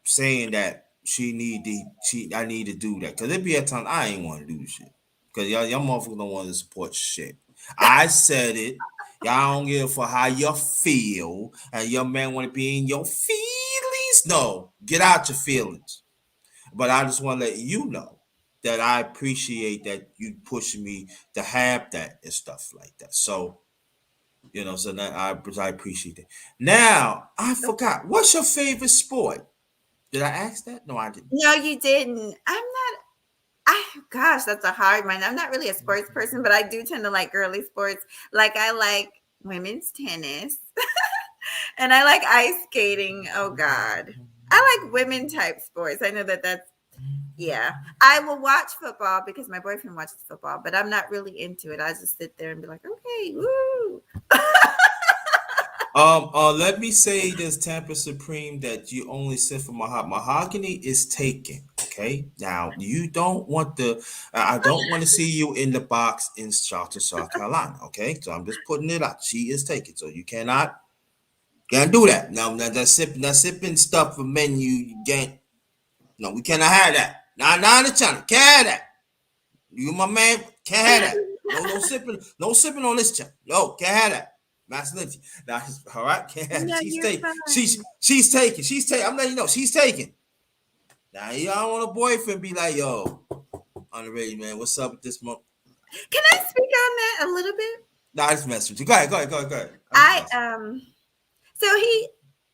saying that I need to do that, because it be at times I ain't want to do the shit, because y'all motherfuckers don't want to support shit. I said it. Y'all don't give for how you feel, and your man want to be in your feelings. No, get out your feelings. But I just want to let you know that I appreciate that you pushing me to have that and stuff like that. So so that I appreciate it. Now I forgot. What's your favorite sport? Did I ask that? No, I didn't. No, you didn't. Gosh, that's a hard one. I'm not really a sports person, but I do tend to like girly sports. Like I like women's tennis and I like ice skating. Oh God. I like women type sports. I know that's yeah. I will watch football because my boyfriend watches football, but I'm not really into it. I just sit there and be like, okay, woo. Let me say this, Tampa Supreme, that you only sent for mahogany is taken. Okay, now you don't want the. I don't want to see you in the box in Charleston, South Carolina. Okay, so I'm just putting it out. She is taken, so you can't do that. Now that sipping stuff for men. You can't. No, we cannot have that. Not in the channel. Can't have that. You my man. Can't have that. No sipping. No sipping on this channel. No, can't have that. Masculinity. Now, all right, can't have it. No, She's you're taking. fine. She's taking. She's taking. I'm letting you know she's taking. Now you don't want a boyfriend be like, yo, underrated man. What's up with this month? Can I speak on that a little bit? Nah, I just mess with you. Go ahead. I so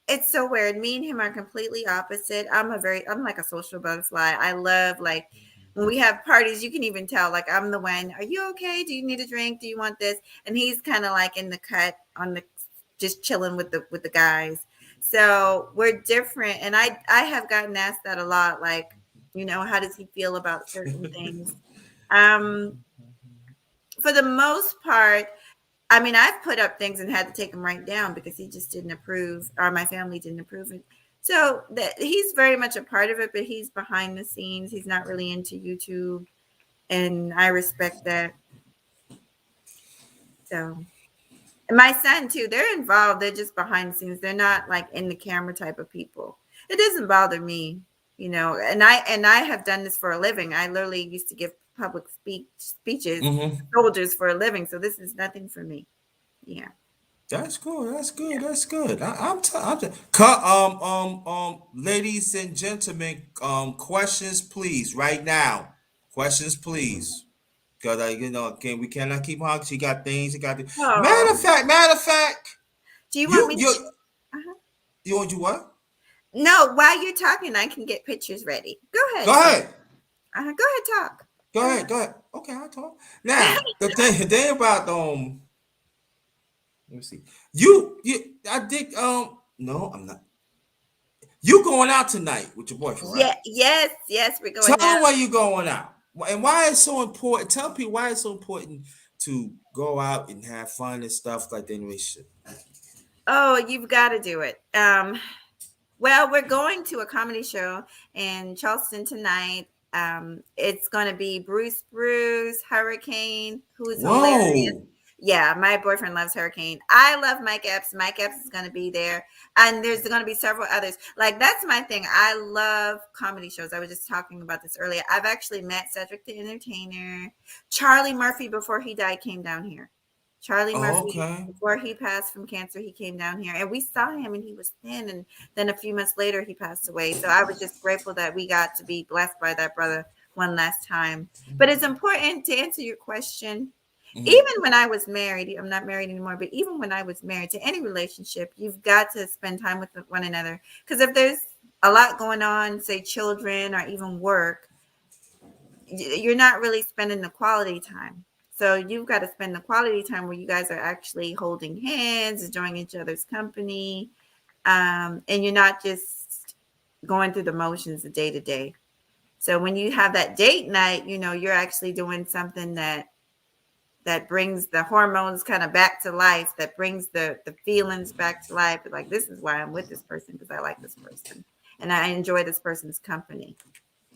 it's so weird. Me and him are completely opposite. I'm like a social butterfly. I love like when we have parties, you can even tell like I'm the one, are you okay? Do you need a drink? Do you want this? And he's kind of like in the cut on the just chilling with the guys. So we're different. And I have gotten asked that a lot, like, how does he feel about certain things? Um, for the most part, I mean, I've put up things and had to take them right down because he just didn't approve, or my family didn't approve it. So that he's very much a part of it, but he's behind the scenes. He's not really into YouTube, and I respect that. So, and my son too, they're involved. They're just behind the scenes. They're not like in the camera type of people. It doesn't bother me, and I have done this for a living. I literally used to give public speeches Mm-hmm. soldiers for a living. So this is nothing for me. Yeah. That's good. That's good. Yeah. That's good. Ladies and gentlemen, questions please right now. Questions please. Cause we cannot keep on. She got things. She got. Oh, Matter of fact. do you want You me you to? Uh-huh. you want to do what? No, while you're talking, I can get pictures ready. Go Go ahead. ahead. Go ahead, talk. Go Go ahead. Go ahead. Okay, I'll talk. Now the thing about let me see. You I think no, I'm not. You going out tonight with your boyfriend, right? Yeah, yes, we're Tell going out. them why you going out. And why it's so important. Tell people why it's so important to go out and have fun and stuff like that in a relationship. Oh, you've got to do it. Well, we're going to a comedy show in Charleston tonight. It's going to be Bruce Hurricane, who's hilarious. Whoa. Yeah, my boyfriend loves Hurricane. I love Mike Epps. Mike Epps is going to be there. And there's going to be several others. Like, that's my thing. I love comedy shows. I was just talking about this earlier. I've actually met Cedric the Entertainer. Charlie Murphy, before he died, came down here. Charlie Oh, Murphy, okay. before he passed from cancer, he came down here. And we saw him and he was thin. And then a few months later, he passed away. So I was just grateful that we got to be blessed by that brother one last time. But it's important to answer your question. Mhm. Even when I was married, I'm not married anymore, but even when I was married, to any relationship, you've got to spend time with one another. Because if there's a lot going on, say children or even work, you're not really spending the quality time. So you've got to spend the quality time where you guys are actually holding hands, enjoying each other's company, and you're not just going through the motions of day to day. So when you have that date night, you're actually doing something that brings the hormones kind of back to life, that brings the feelings back to life. Like, this is why I'm with this person, because I like this person and I enjoy this person's company.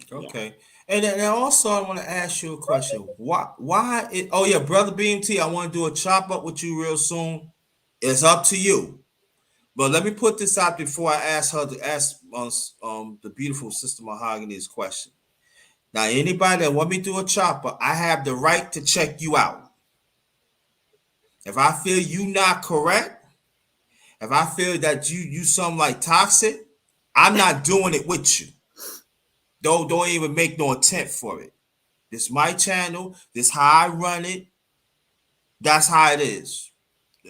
Yeah. Okay. And then also I want to ask you a question. Oh yeah, brother BMT, I want to do a chop up with you real soon. It's up to you. But let me put this out before I ask her to ask the beautiful sister Mahogany this question. Now, anybody that want me to do a chopper, I have the right to check you out. If I feel you not correct, if I feel that you something like toxic, I'm not doing it with you. Don't even make no attempt for it. This my channel. This how I run it. That's how it is.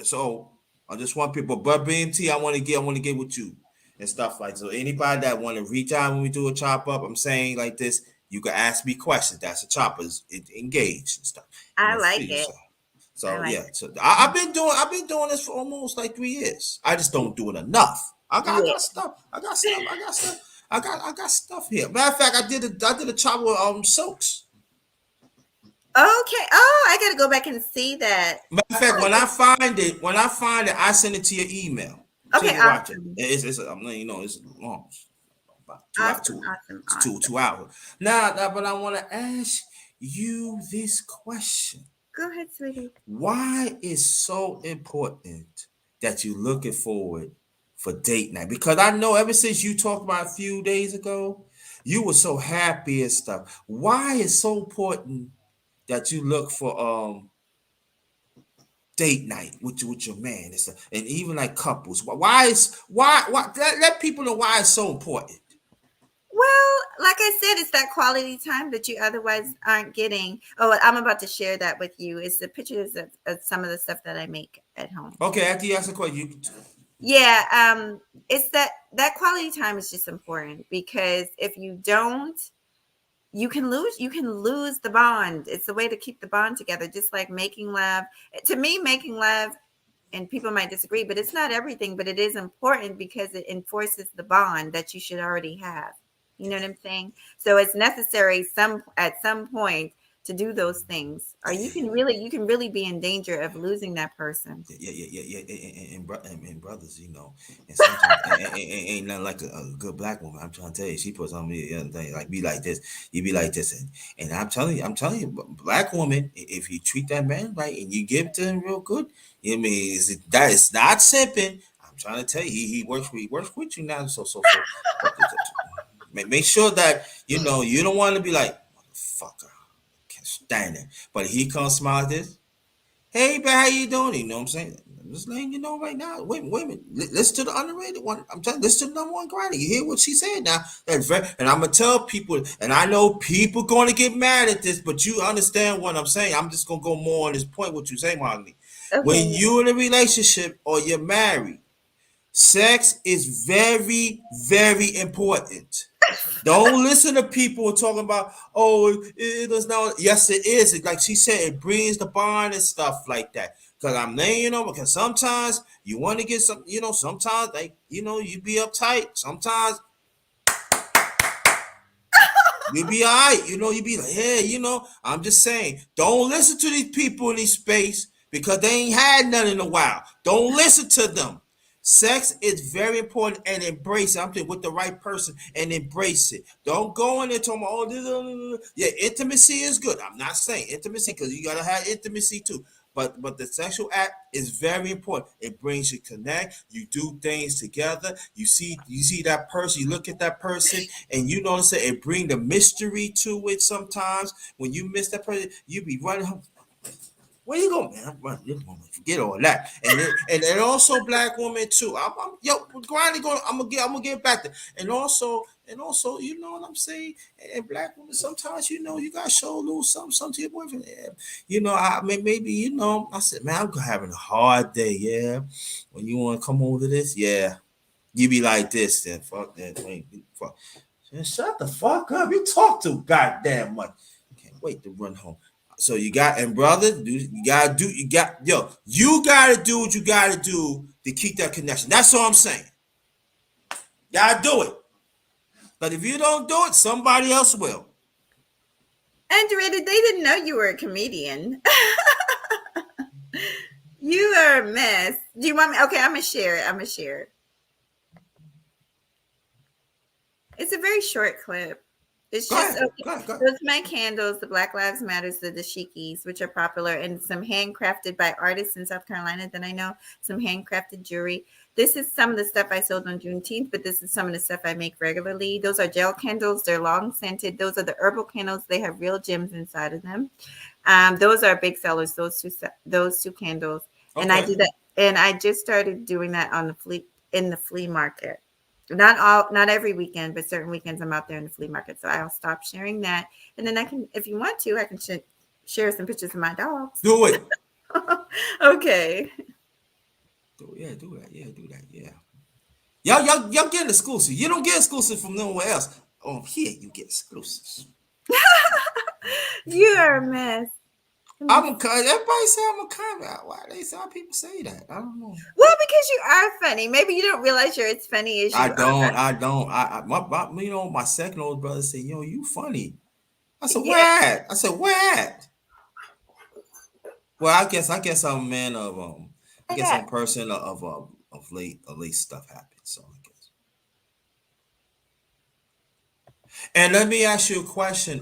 So I just want people, but BMT, I want to get with you and stuff like so. Anybody that want to reach out when we do a chop up, I'm saying like this, you can ask me questions. That's a choppers engaged and stuff. I For like it. yourself. I So like yeah, it. so I've been doing this for almost like 3 years. I just don't do it enough. I Yeah. got stuff. I got stuff. I got stuff here. Matter of fact, I did a chop with silks. Okay. Oh, I gotta go back and see that. Matter of fact, when I find it, I send it to your email so you Okay, can watch it. awesome. It's I'm letting you know it's long, about 2 hours, Awesome, awesome, two awesome. hours. But I want to ask you this question: Go ahead, sweetie. why is so important that you looking forward for date night? Because I know ever since you talked about a few days ago, you were so happy and stuff. Why is so important that you look for date night with your man and stuff, and even like couples? Why let people know why it's so important. Well, like I said, it's that quality time that you otherwise aren't getting. Oh, I'm about to share that with you. It's the pictures of some of the stuff that I make at home. Okay, after you ask the question, you Yeah, it's that quality time is just important because if you don't, you can lose the bond. It's the way to keep the bond together, just like making love. To me, making love, and people might disagree, but it's not everything, but it is important because it enforces the bond that you should already have. You know what I'm saying? So it's necessary at some point to do those things, or you can really be in danger of losing that person. And brothers, and sometimes ain't nothing like a good black woman. I'm trying to tell you, she puts on me the other day, like be like this, you be like this, and I'm telling you, black woman, if you treat that man right and you give it to him real good, I mean, that is not simping. I'm trying to tell you, he works with you now, make sure that you don't want to be like motherfucker, can't stand it, but he comes smile like this. Hey, babe, how you doing? You know what I'm saying? I'm just letting you know right now. Wait a minute. Listen to the underrated one. I'm telling you, listen to the number one grinder. You hear what she said now? That's very, and I'm gonna tell people, and I know people gonna get mad at this, but you understand what I'm saying. I'm just gonna go more on this point. What you say, Mahogany? When Okay. you're in a relationship or you're married, sex is very, very important. Don't listen to people talking about, oh, it is now. Yes, it is. Like she said, it brings the bond and stuff like that. Because I'm letting you know, because sometimes you want to get some, sometimes, like, you be uptight. Sometimes you be all right. You be like, hey, I'm just saying, don't listen to these people in this space because they ain't had none in a while. Don't listen to them. Sex is very important and embrace it. I'm saying with the right person and embrace it. Don't go in there talking about, oh, yeah, intimacy is good. I'm not saying intimacy because you gotta have intimacy too. But the sexual act is very important. It brings you connect. You do things together. You see that person. You look at that person, and you notice that it bring the mystery to it. Sometimes when you miss that person, you be running home. Where you going, man? I'm running this woman. Forget all that. And also black woman too. Yo, grinding going. I'm gonna get back there. And also, you know what I'm saying. And black women sometimes, you gotta show a little something to your boyfriend. Yeah. Maybe I said, man, I'm having a hard day. Yeah. When you want to come over to this, yeah. You be like this, then fuck that. Fuck. Shut the fuck up. You talk too goddamn much. Can't wait to run home. So you got and brother, you gotta do what you gotta do to keep that connection. That's all I'm saying. Gotta do it. But if you don't do it, somebody else will. Andrea, they didn't know you were a comedian. You are a mess. Do you want me? Okay, I'm gonna share it. I'm gonna share it. It's a very short clip. It's Go just ahead. okay. Go ahead. Go ahead. Those my candles, the Black Lives Matters, the dashikis, which are popular, and some handcrafted by artists in South Carolina that I know. Some handcrafted jewelry. This is some of the stuff I sold on Juneteenth, but this is some of the stuff I make regularly. Those are gel candles. They're long scented. Those are the herbal candles. They have real gems inside of them. Those are big sellers. Those two candles, and I Okay. do that. And I just started doing that on the flea market. Not every weekend, but certain weekends I'm out there in the flea market. So I'll stop sharing that, and then I can, if you want to, I can share some pictures of my dogs. Do it. Okay. Yeah, do that. Yeah, do that. Yeah. Y'all get exclusive. You don't get exclusive from nowhere else. Oh, here you get exclusives. You are a mess. I'm a everybody say I'm a comment. Why they say people say that? I don't know. Well, because you are funny. Maybe you don't realize you're as funny as you are. I don't. My second oldest brother said, "Yo, you funny." I said, Yeah, "Where at?" I said, "Where at?" Well, I guess I'm a man of I I guess I'm got. a person of late stuff happens. So I guess. And let me ask you a question.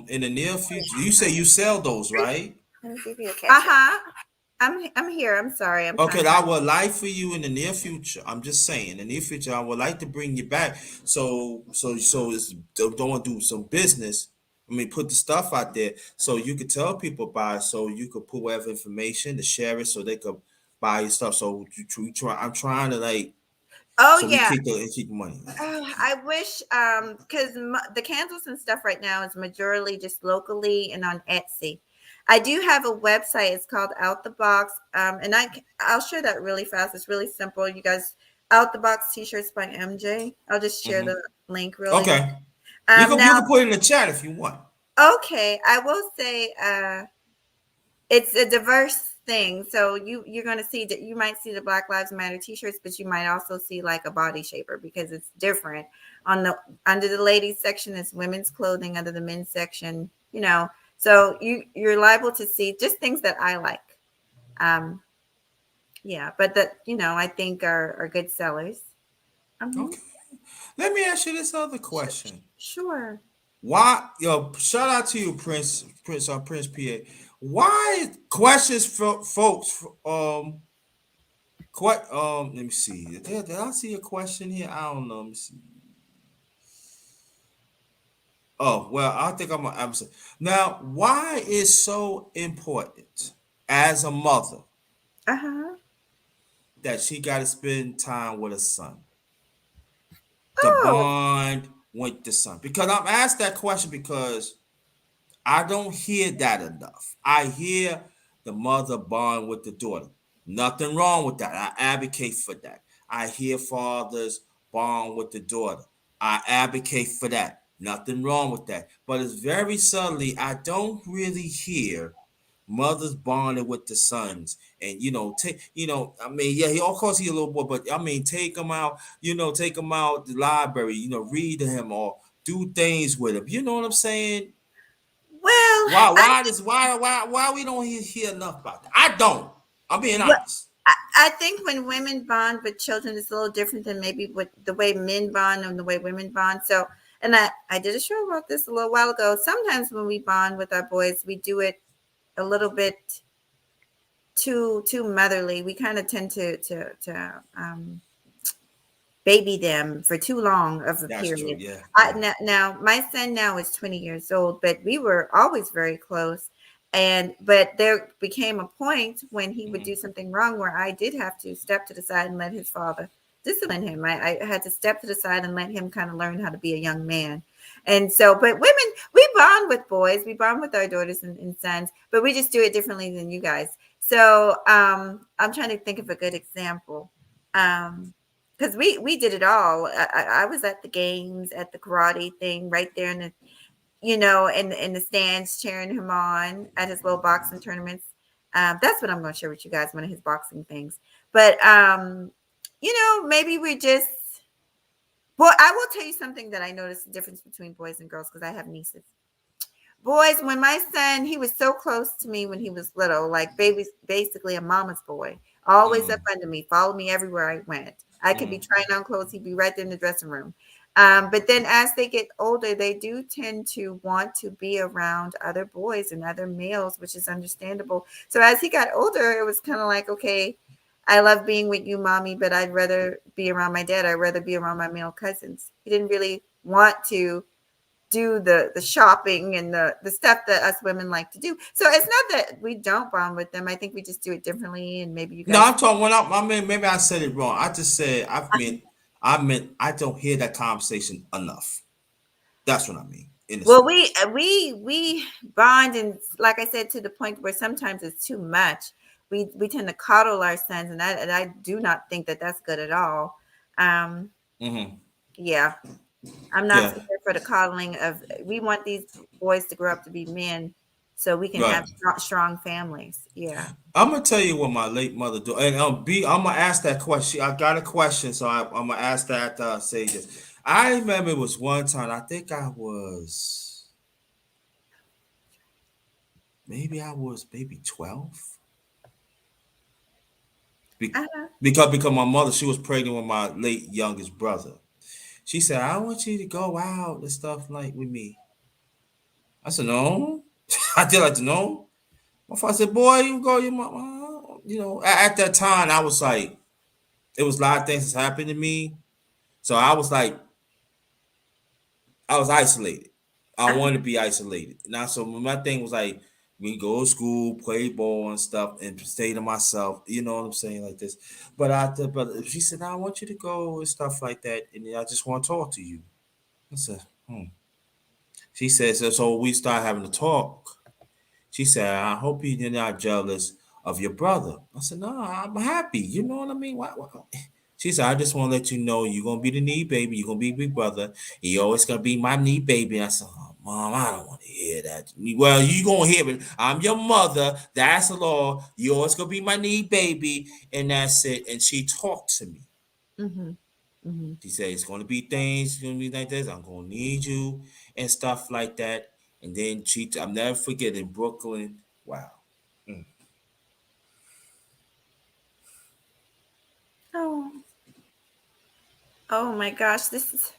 In the near future, you say you sell those, right? Let me give you a catch. Uh-huh. I'm here. I'm sorry. I'm trying Okay, to I find. would like for you in the near future. I'm just saying, in the near future, I would like to bring you back. So it's don't want to do some business. I mean, put the stuff out there so you could tell people about it, so you could put whatever information to share it, so they could buy your stuff. So I'm trying to like, Oh so we yeah. keep the money. I wish because the candles and stuff right now is majorly just locally and on Etsy. I do have a website. It's called Out the Box, and I'll share that really fast. It's really simple. You guys, Out the Box T-shirts by MJ. I'll just share Hmm. the link really. Okay, you Now, can put it in the chat if you want. okay, I will say it's a diverse thing. So you're going to see that you might see the Black Lives Matter T-shirts, but you might also see like a body shaper because it's different. On the under the ladies section is women's clothing. Under the men's section, so you're liable to see just things that I like. Um, yeah, but that I think are good sellers. Um, Okay, let me ask you this other question. sure. Why, yo, shout out to you, Prince PA. Why questions for folks? Quite. Let me see. Did I see a question here? I don't know. Let me see. Oh well, I think I'm gonna answer. Now, why is so important as a mother Uh huh. that she got to spend time with her son, to Oh, bond with the son? Because I'm asked that question because I don't hear that enough. I hear the mother bond with the daughter. Nothing wrong with that. I advocate for that. I hear fathers bond with the daughter. I advocate for that. Nothing wrong with that. But it's very subtly, I don't really hear mothers bonding with the sons. And I mean, yeah, he of course he a little boy, but I mean, take him out, take him out the library, read to him or do things with him. You know what I'm saying? well, Why we don't hear enough about that? I don't. I'm being well, honest. I think when women bond with children, it's a little different than maybe with the way men bond and the way women bond. So, and I did a show about this a little while ago. Sometimes when we bond with our boys, we do it a little bit too motherly. We kind of tend to baby them for too long of a That's true. period. Yeah, yeah. Now my son now is 20 years old, but we were always very close. But there became a point when he would Hmm. do something wrong where I did have to step to the side and let his father discipline him. I had to step to the side and let him kind of learn how to be a young man. And so, but women, we bond with boys, we bond with our daughters and sons, but we just do it differently than you guys. So I'm trying to think of a good example. Because we did it all. I was at the games, at the karate thing, right there in the in the stands, cheering him on at his little boxing tournaments. That's what I'm going to share with you guys, one of his boxing things. But maybe we just. Well, I will tell you something that I noticed the difference between boys and girls because I have nieces. Boys, when my son, he was so close to me when he was little, like baby's basically a mama's boy, always up Mm, under me, followed me everywhere I went. I could be mm. trying on clothes, he'd be right there in the dressing room. But then as they get older, they do tend to want to be around other boys and other males, which is understandable. So as he got older, it was kind of like, okay, I love being with you, mommy, but I'd rather be around my dad. I'd rather be around my male cousins. He didn't really want to do the shopping and the stuff that us women like to do. So it's not that we don't bond with them. I think we just do it differently. And maybe you No, guys. I'm talking. I mean, maybe I said it wrong. I just said. I mean, I meant I don't hear that conversation enough. That's what I mean. In a Well, sense. we bond, and like I said, to the point where sometimes it's too much. We tend to coddle our sons, and I do not think that that's good at all. Um, Hmm. yeah, I'm not Yeah. so here for the coddling of. We want these boys to grow up to be men, so we can have Right. strong families. Yeah. I'm gonna tell you what my late mother do, and I'm gonna ask that question. I got a question, so I'm gonna ask that after I say this. I remember it was one time. I think I was maybe 12. Be- Uh-huh. because my mother, she was pregnant with my late youngest brother. She said, "I want you to go out and stuff like with me." I said, "No." I did like to know. My father said, "Boy, you go, your mama." At that time, I was like, it was a lot of things that's happened to me. So I was isolated. I wanted to Uh-huh. be isolated. Now, so my thing was like, we go to school, play ball and stuff, and stay to myself. You know what I'm saying, like this. But she said, "I want you to go and stuff like that, and I just want to talk to you." I said, "Hmm." She said, so we started having a talk. She said, "I hope you're not jealous of your brother." I said, "No, I'm happy. You know what I mean? Why?" She said, "I just want to let you know you're gonna be the knee baby. You're gonna be big brother. And you always gonna be my knee baby." And I said, "Oh, Mom, I don't want to hear that." "Well, you gonna hear it. I'm your mother. That's the law. You always gonna be my knee baby, and that's it." And she talked to me. Mm-hmm. Mm-hmm. She said, "It's gonna be things, it's gonna be like this. I'm gonna need you and stuff like that." And then I'll never forget in Brooklyn. Wow. Mm. Oh. Oh my gosh. This is.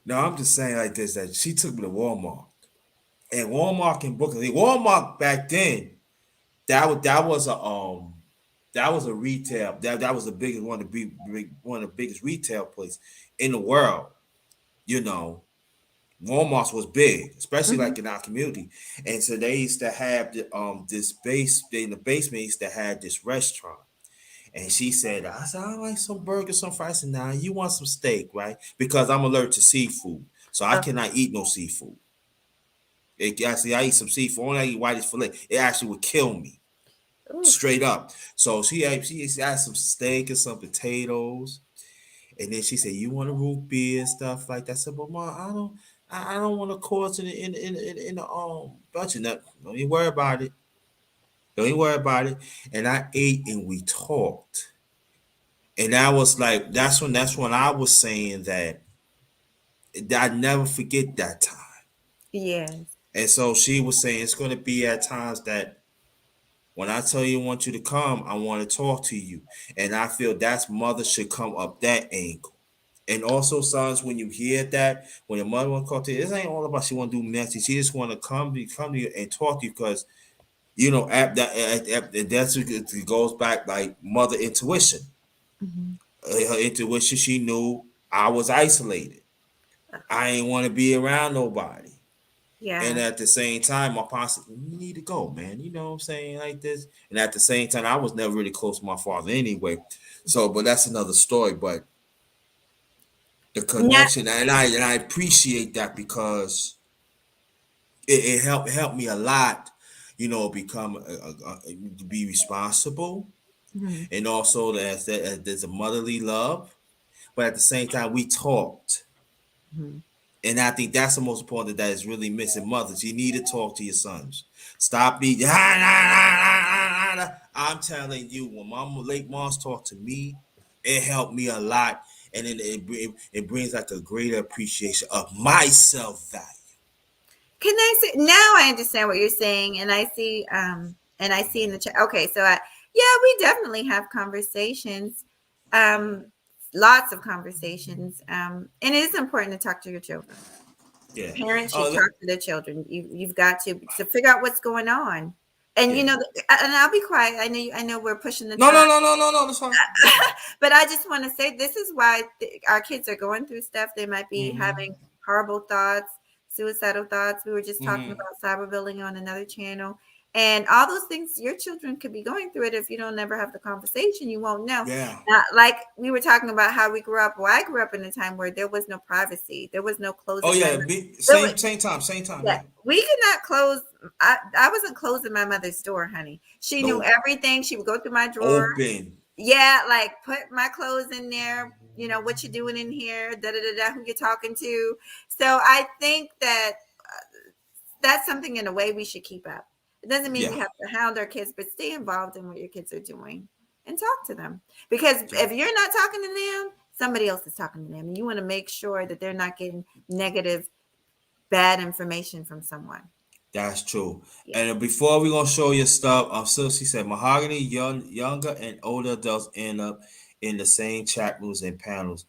No, I'm just saying like this that she took me to Walmart. And Walmart in Brooklyn. Walmart back then, that was a retail. That was the biggest one of the biggest retail place in the world. You know, Walmart was big, especially Mm-hmm. like in our community. And so they used to have this base in the basement used to have this restaurant. And she said, I said, "I like some burgers, some fries." And now you want some steak, right? Because I'm allergic to seafood. So I Oh. cannot eat no seafood. Actually, I eat some seafood. Only I eat whitish fillet. It actually would kill me Oof. straight up. So she asked some steak and some potatoes, and then she said, "You want a root beer and stuff like that?" I said, "But Mom, I don't want to cause in the budget. No, don't even worry about it. Don't even worry about it." And I ate and we talked, and that was like that's when I was saying that I never forget that time. Yes. And so she was saying it's going to be at times that when I tell you I want you to come, I want to talk to you. And I feel that's mother should come up that angle. And also, sons, when you hear that, when your mother want to talk to you, this ain't all about she want to do messy. She just want to come to you and talk to you because that's it goes back like mother intuition. Mm-hmm. Her intuition, she knew I was isolated. I ain't want to be around nobody. And Yeah. at the same time, my posse, you need to go, man. You know what I'm saying? Like this. And at the same time, I was never really close to my father anyway. So, but that's another story. But the Now, connection, and I appreciate that because it helped me a lot, become be responsible, mhm, and also as there's a motherly love. But at the same time, we talked. mhm. And I think that's the most important that is really missing mothers. You need to talk to your sons. Stop being. I'm telling you, when my late moms talked to me, it helped me a lot. And then it brings like a greater appreciation of myself value. Can I say now? I understand what you're saying, and I see in the chat. Okay, so yeah, we definitely have conversations, um, lots of conversations, and it is important to talk to your children. Yeah. Parents should Oh, talk to their children. You've got to figure out what's going on, and yeah. and I'll be quiet. I know we're pushing the No, time. no, no, no, no, no. That's fine. That's fine. But I just want to say this is why our kids are going through stuff. They might be having Mm-hmm. horrible thoughts, suicidal thoughts. We were just talking Mm-hmm. about cyberbullying on another channel. And all those things, your children could be going through it. If you don't never have the conversation, you won't know. Yeah. Like we were talking about how we grew up. Well, I grew up in a time where there was no privacy. There was no Oh closing my yeah. mouth. Same time. Yeah, Yeah. we could not close. I wasn't closing my mother's door, honey. She knew No. everything. She would go through my drawer. Open. Yeah, like put my clothes in there. You know what you're doing in here. Da da da da. Who you're talking to. So I think that that's something in a way we should keep up. It doesn't mean we Yeah. have to hound our kids, but stay involved in what your kids are doing and talk to them. Because Yeah. if you're not talking to them, somebody else is talking to them, and you want to make sure that they're not getting negative, bad information from someone. That's true. Yeah. And before we gonna show your stuff, so she said mahogany, younger and older adults end up in the same chat rooms and panels.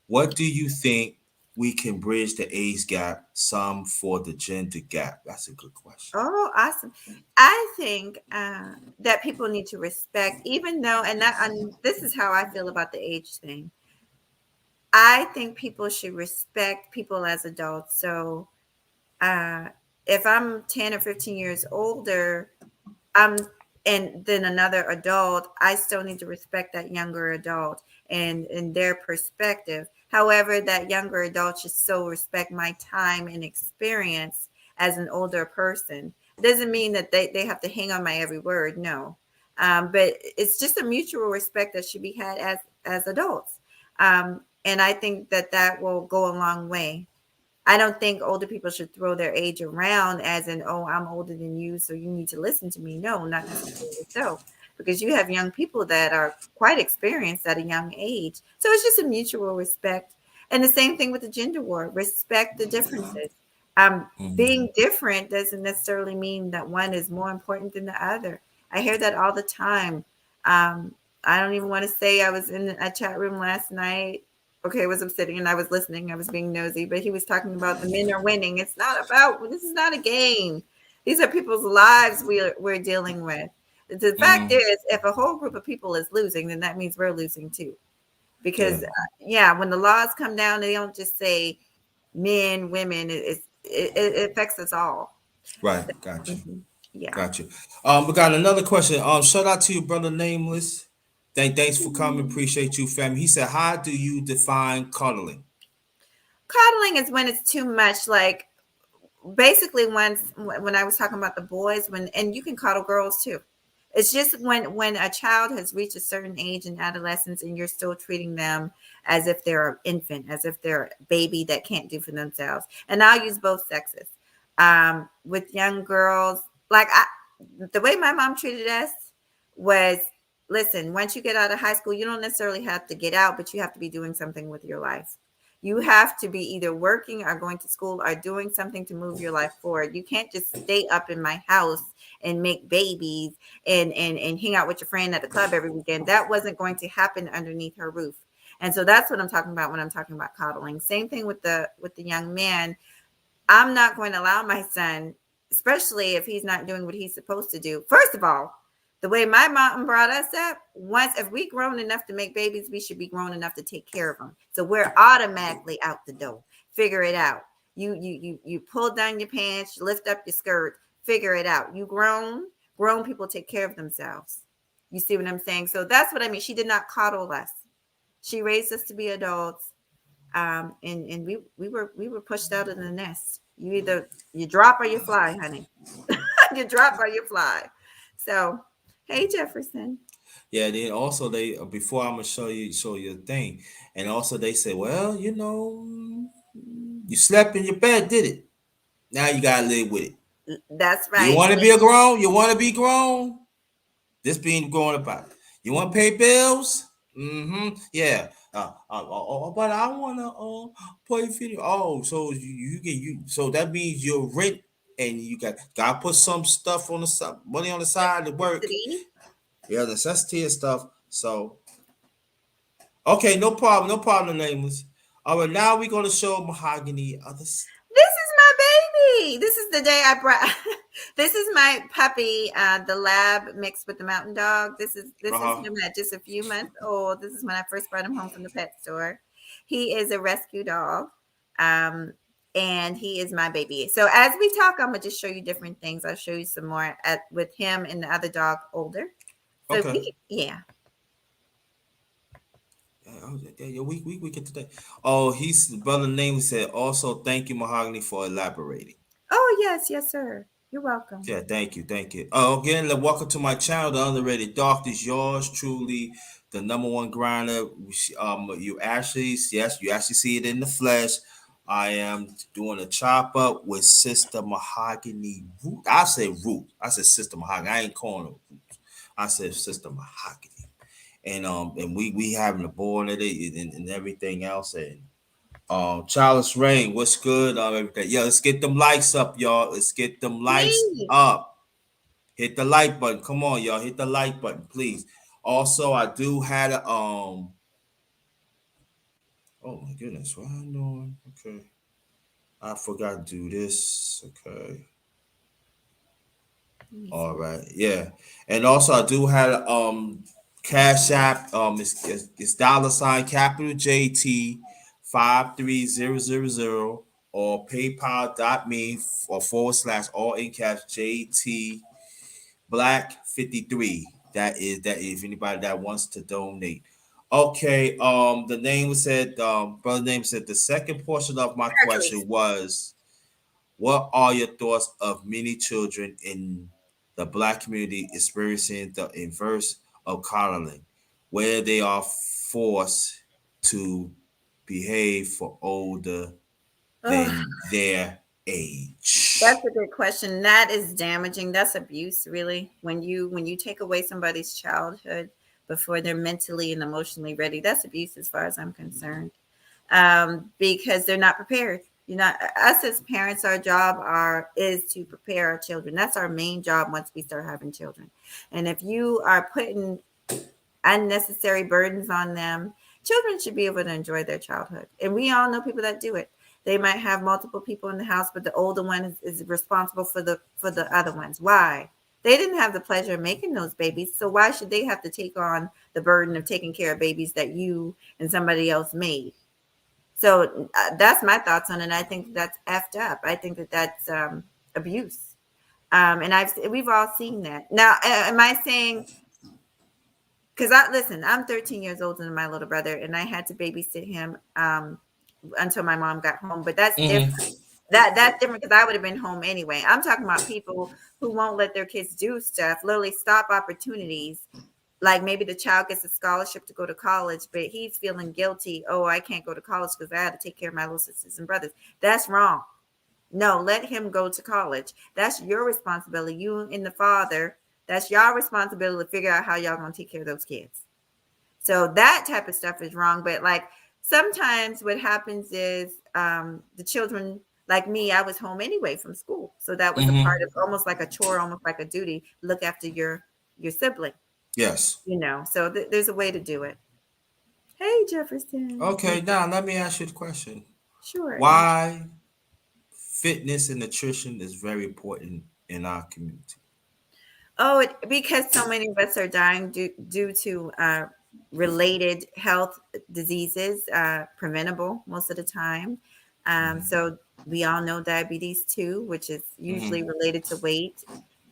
What do you think we can bridge the age gap? Some for the gender gap. That's a good question. Oh, awesome. I think that people need to respect, even though, and this is how I feel about the age thing. I think people should respect people as adults. So uh, if I'm 10 or 15 years older, I'm and then another adult, I still need to respect that younger adult and their perspective. However, that younger adult should still respect my time and experience as an older person. It doesn't mean that they have to hang on my every word, no. But it's just a mutual respect that should be had as adults. And I think that that will go a long way. I don't think older people should throw their age around as in, oh, I'm older than you, so you need to listen to me. No, not necessarily so, because you have young people that are quite experienced at a young age. So it's just a mutual respect. And the same thing with the gender war, respect the differences. Mhm. Being different doesn't necessarily mean that one is more important than the other. I hear that all the time. I don't even want to say I was in a chat room last night. Okay, I was sitting and I was listening. I was being nosy, but he was talking about the men are winning. It's not about, this is not a game. These are people's lives we're dealing with. The fact Mhm. is, if a whole group of people is losing, then that means we're losing too. Because, Yeah. yeah, when the laws come down, they don't just say men, women, it affects us all. Right. So, Got you. mhm, yeah. Got you. We got another question. Shout out to you, brother Nameless. Thanks for coming. Appreciate you, family. He said, "How do you define cuddling?" Coddling is when it's too much. Like basically when I was talking about the boys, when and you can coddle girls too. It's just when a child has reached a certain age in adolescence and you're still treating them as if they're an infant, as if they're a baby that can't do for themselves. And I'll use both sexes. With young girls, like the way my mom treated us was, listen, once you get out of high school, you don't necessarily have to get out, but you have to be doing something with your life. You have to be either working or going to school or doing something to move your life forward. You can't just stay up in my house and make babies and hang out with your friend at the club every weekend. That wasn't going to happen underneath her roof. And so that's what I'm talking about when I'm talking about coddling. Same thing with the young man. I'm not going to allow my son, especially if he's not doing what he's supposed to do. First of all, the way my mom brought us up, once if we grown enough to make babies, we should be grown enough to take care of them. So we're automatically out the door. Figure it out. You pull down your pants, lift up your skirt, figure it out. You grown people take care of themselves. You see what I'm saying? So that's what I mean. She did not coddle us. She raised us to be adults, and we were pushed out of the nest. You drop or you fly, honey. You drop or you fly. So, hey Jefferson. Yeah. Then also they before I'm gonna show you a thing, and also they say, well, you slept in your bed, did it? Now you gotta live with it. That's You right. want to be a grown? You want to be grown? This being grown about. You want to pay bills? Mm-hmm. Yeah. But I wanna play video. Oh, so you get you. So that means your rent, and you got to put some stuff on the side, money on the side to work. Necessity. Yeah, necessity and stuff. So okay, no problem, no problem, nameless. All right, now we're gonna show mahogany others. This is my baby. This is the day I brought. This is my puppy, the lab mixed with the mountain dog. This is Uh-huh. him at just a few months old. This is when I first brought him home from the pet store. He is a rescue dog. Um, and he is my baby. So as we talk, I'm gonna just show you different things. I'll show you some more at with him and the other dog older. So Okay. yeah. Yeah, we get to that. Oh, he's the brother name said also thank you, Mahogany, for elaborating. Oh yes, yes, sir. You're welcome. Yeah, thank you, thank you. Again, welcome to my channel, the underrated doctors. Yours truly, the number one grinder. You actually, yes, you actually see it in the flesh. I am doing a chop up with Sister Mahogany Root. I say Root. I said Sister Mahogany. I ain't calling her Root. I said Sister Mahogany. And we having a ball in it and everything else. And Charles Rain, what's good? Everything. Yeah, let's get them likes up, y'all. Let's get them likes Please. up. Hit the like button. Come on, y'all. Hit the like button, please. Also, I do had a oh my goodness, what am I doing? Okay. I forgot to do this. Okay. Let me All see. right. Yeah. And also I do have Cash App. It's dollar sign capital JT 53000 or PayPal.me or / all in cash JT Black 53. That if anybody that wants to donate. Okay, the name said brother name said the second portion of my Hercules. question was what are your thoughts of many children in the black community experiencing the inverse of coddling, where they are forced to behave for older Ugh, than their age? that's a good question. That is damaging. That's abuse, really. When you take away somebody's childhood before they're mentally and emotionally ready, that's abuse as far as I'm concerned. Because they're not prepared. You know, us as parents, our job are is to prepare our children. That's our main job once we start having children. And if you are putting unnecessary burdens on them, children should be able to enjoy their childhood. And we all know people that do it. They might have multiple people in the house, but the older one is responsible for the other ones. Why? They didn't have the pleasure of making those babies, so why should they have to take on the burden of taking care of babies that you and somebody else made? So that's my thoughts on it. I think that's effed up. I think that that's abuse. And we've all seen that. Now, am I saying? Because I listen, I'm 13 years older than my little brother, and I had to babysit him until my mom got home. But that's different. Mm-hmm. That's different because I would have been home anyway. I'm talking about people who won't let their kids do stuff, literally stop opportunities. Like maybe the child gets a scholarship to go to college, but he's feeling guilty. Oh, I can't go to college because I had to take care of my little sisters and brothers. That's wrong. No, let him go to college. That's your responsibility. You and the father, that's your responsibility to figure out how y'all gonna take care of those kids. So that type of stuff is wrong. But like sometimes what happens is the children, like me, I was home anyway from school. So that was a part Mm-hmm. of almost like a chore, almost like a duty, look after your sibling, Yes. you know. So there's a way to do it. Hey Jefferson. Okay, now let me ask you the question. Sure. Why fitness and nutrition is very important in our community? Oh, because so many of us are dying due to related health diseases, preventable most of the time. So we all know diabetes too, which is usually Mm-hmm. related to weight,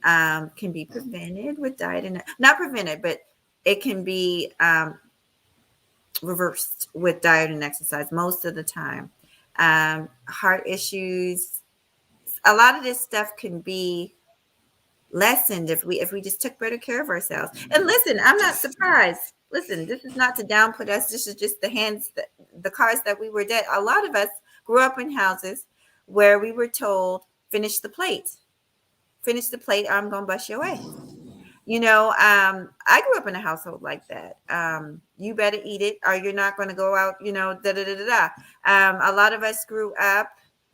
can be prevented with diet and not prevented, but it can be reversed with diet and exercise most of the time. Heart issues, a lot of this stuff can be lessened if we just took better care of ourselves. And listen, I'm not surprised. Listen, this is not to downput us. This is just the cards that we were dead. A lot of us grew up in houses where we were told, finish the plate. Finish the plate, or I'm gonna bust your ass. You know, I grew up in a household like that. You better eat it or you're not gonna go out, you know, da da da da da. A lot of us grew up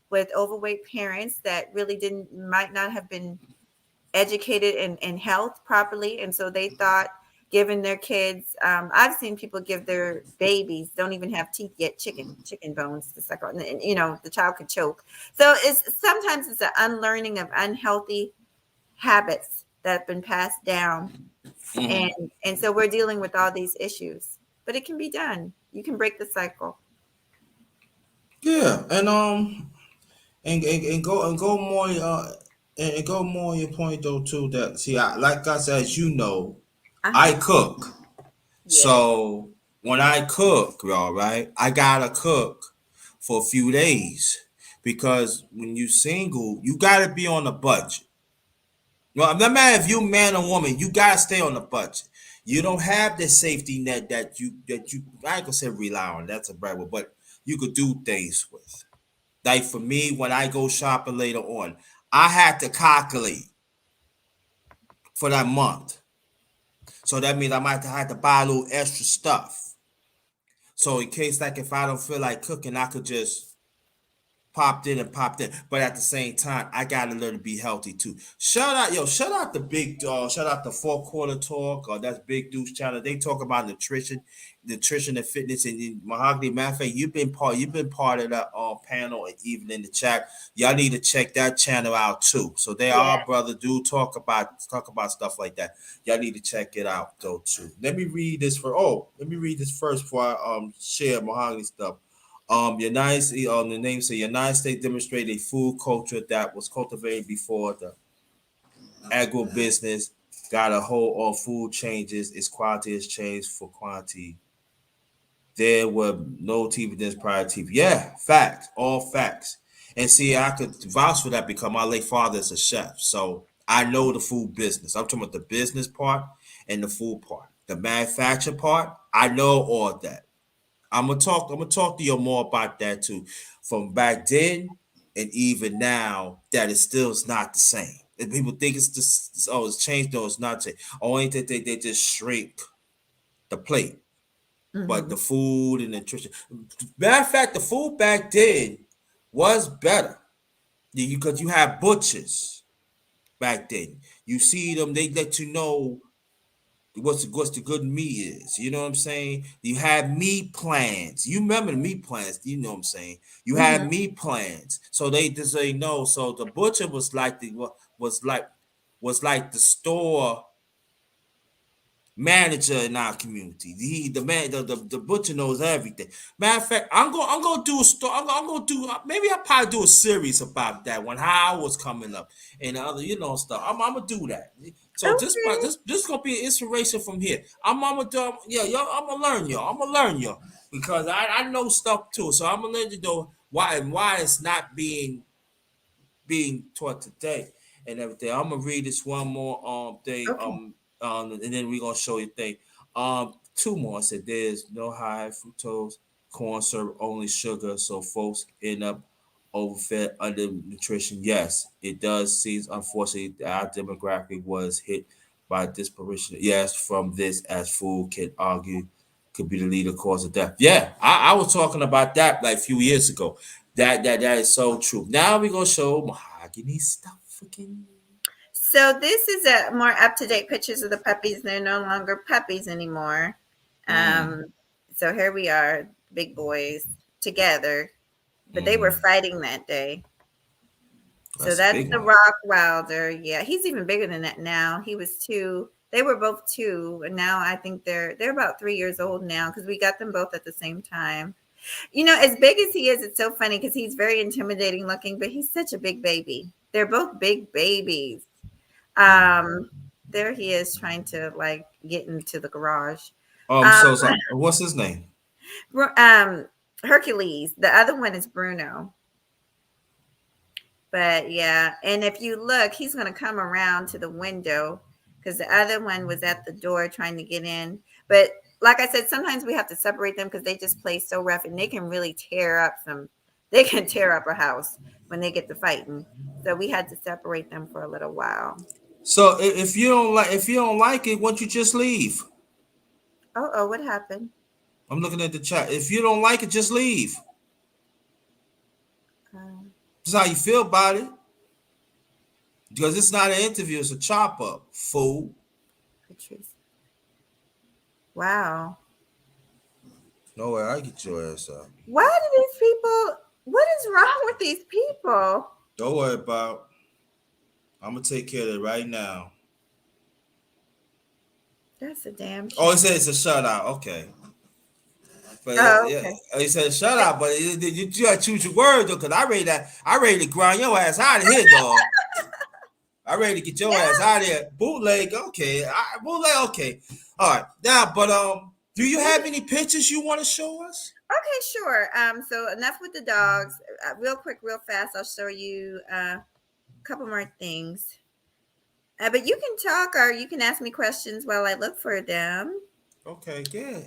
with overweight parents that really didn't might not have been educated in health properly, and so they thought giving their kids I've seen people give their babies don't even have teeth yet chicken bones to suck on, and you know the child could choke. So it's sometimes it's an unlearning of unhealthy habits that have been passed down, and Mm-hmm. and so we're dealing with all these issues, but it can be done. You can break the cycle. Yeah, and and go more and go more on your point though too. That see, like I said, as you know, I Uh-huh. cook. Yes. So when I cook, y'all, right, I gotta cook for a few days because when you single, you gotta be on a budget. Well, no matter if you man or woman, you gotta stay on the budget. You don't have the safety net that you I ain't gonna say rely on. That's a bad word, but you could do things with. Like for me, when I go shopping later on, I had to calculate for that month. So that means I might have to buy a little extra stuff. So in case like if I don't feel like cooking, I could just popped in and popped in. But at the same time, I gotta learn to be healthy too. Shout out the big dog, shout out the four quarter talk, or that's Big Dude's channel. They talk about nutrition and fitness and Mahogany. Matter of fact, you've been part of that panel and even in the chat. Y'all need to check that channel out too. So they Yeah. are brother do talk about stuff like that. Y'all need to check it out though too. Let me read this first before I share Mahogany stuff. The name say United States demonstrated a food culture that was cultivated before the agribusiness got a hold on food changes. Its quality has changed for quantity. There were no TV dinners prior to TV. Yeah, facts, all facts. And see, I could vouch for that because my late father is a chef, so I know the food business. I'm talking about the business part and the food part, the manufacture part. I know all that. I'm gonna talk to you more about that too. From back then and even now, that it still is not the same. And people think it's just it's changed. No, it's not changed. Only that they just shrink the plate, but Mm-hmm. the food and nutrition. Matter of fact, the food back then was better because you had butchers back then. You see them, they let you know what's the good meat is. You know what I'm saying? You had meat plans. You remember the meat plans, you know what I'm saying? You Mm-hmm. had meat plans. So they just say no. So the butcher was like was like was like the store manager in our community. The man the butcher knows everything. Matter of fact, I'm gonna do a story. I'm gonna do maybe I'll probably do a series about that when how I was coming up and other stuff. I'm gonna do that. So Okay. this gonna be an inspiration from here. I'm gonna do yeah, y'all, I'm gonna learn y'all. I'm gonna learn y'all because I know stuff too. So I'm gonna let you know why it's not being taught today and everything. I'm gonna read this one more thing Okay. and then we're gonna show you thing. Two more. I said there's no high fructose corn syrup, only sugar, so folks end up overfed, under nutrition. Yes, it does seem unfortunately our demographic was hit by disproportionate. Yes, from this as food can argue could be the leading cause of death. Yeah, I was talking about that like a few years ago. That is so true. Now we're gonna show Mahogany stuff again. So this is a more up-to-date pictures of the puppies. They're no longer puppies anymore. Mm, Um, so here we are, big boys together, but they were mm, fighting that day. So that's a that's big the one. Rock Wilder. Yeah, he's even bigger than that now. He was two. They were both two, and now I think they're about 3 years old now because we got them both at the same time. As big as he is, it's so funny because he's very intimidating looking, but he's such a big baby. They're both big babies. Mm. There he is trying to like get into the garage. Um, So what's his name? um, Hercules. The other one is Bruno. But yeah, and if you look, he's going to come around to the window because the other one was at the door trying to get in. But like I said, sometimes we have to separate them because they just play so rough and they can really tear up some. They can tear up a house when they get to fighting. So we had to separate them for a little while. So if you don't like it, why don't you just leave? Oh, what happened? I'm looking at the chat. If you don't like it, just leave. Um, This is how you feel about it. Because it's not an interview, it's a chop up, fool. Patrice. Wow. No way, I get your ass out. Why do these people? What is wrong with these people? Don't worry about. I'm gonna take care of it right now. That's a damn Oh, it shame. says it's a shutout. Okay. But Oh, yeah, okay. he said shut up. But you gotta choose your words though, cause I ready to grind your ass out of here, dog. I ready to get your Yeah. ass out of here. Bootleg, okay. Bootleg, okay. All right. Now, but do you have any pictures you want to show us? Okay, sure. So enough with the dogs. Real quick, real fast, I'll show you a couple more things. But you can talk or you can ask me questions while I look for them. Okay, yeah,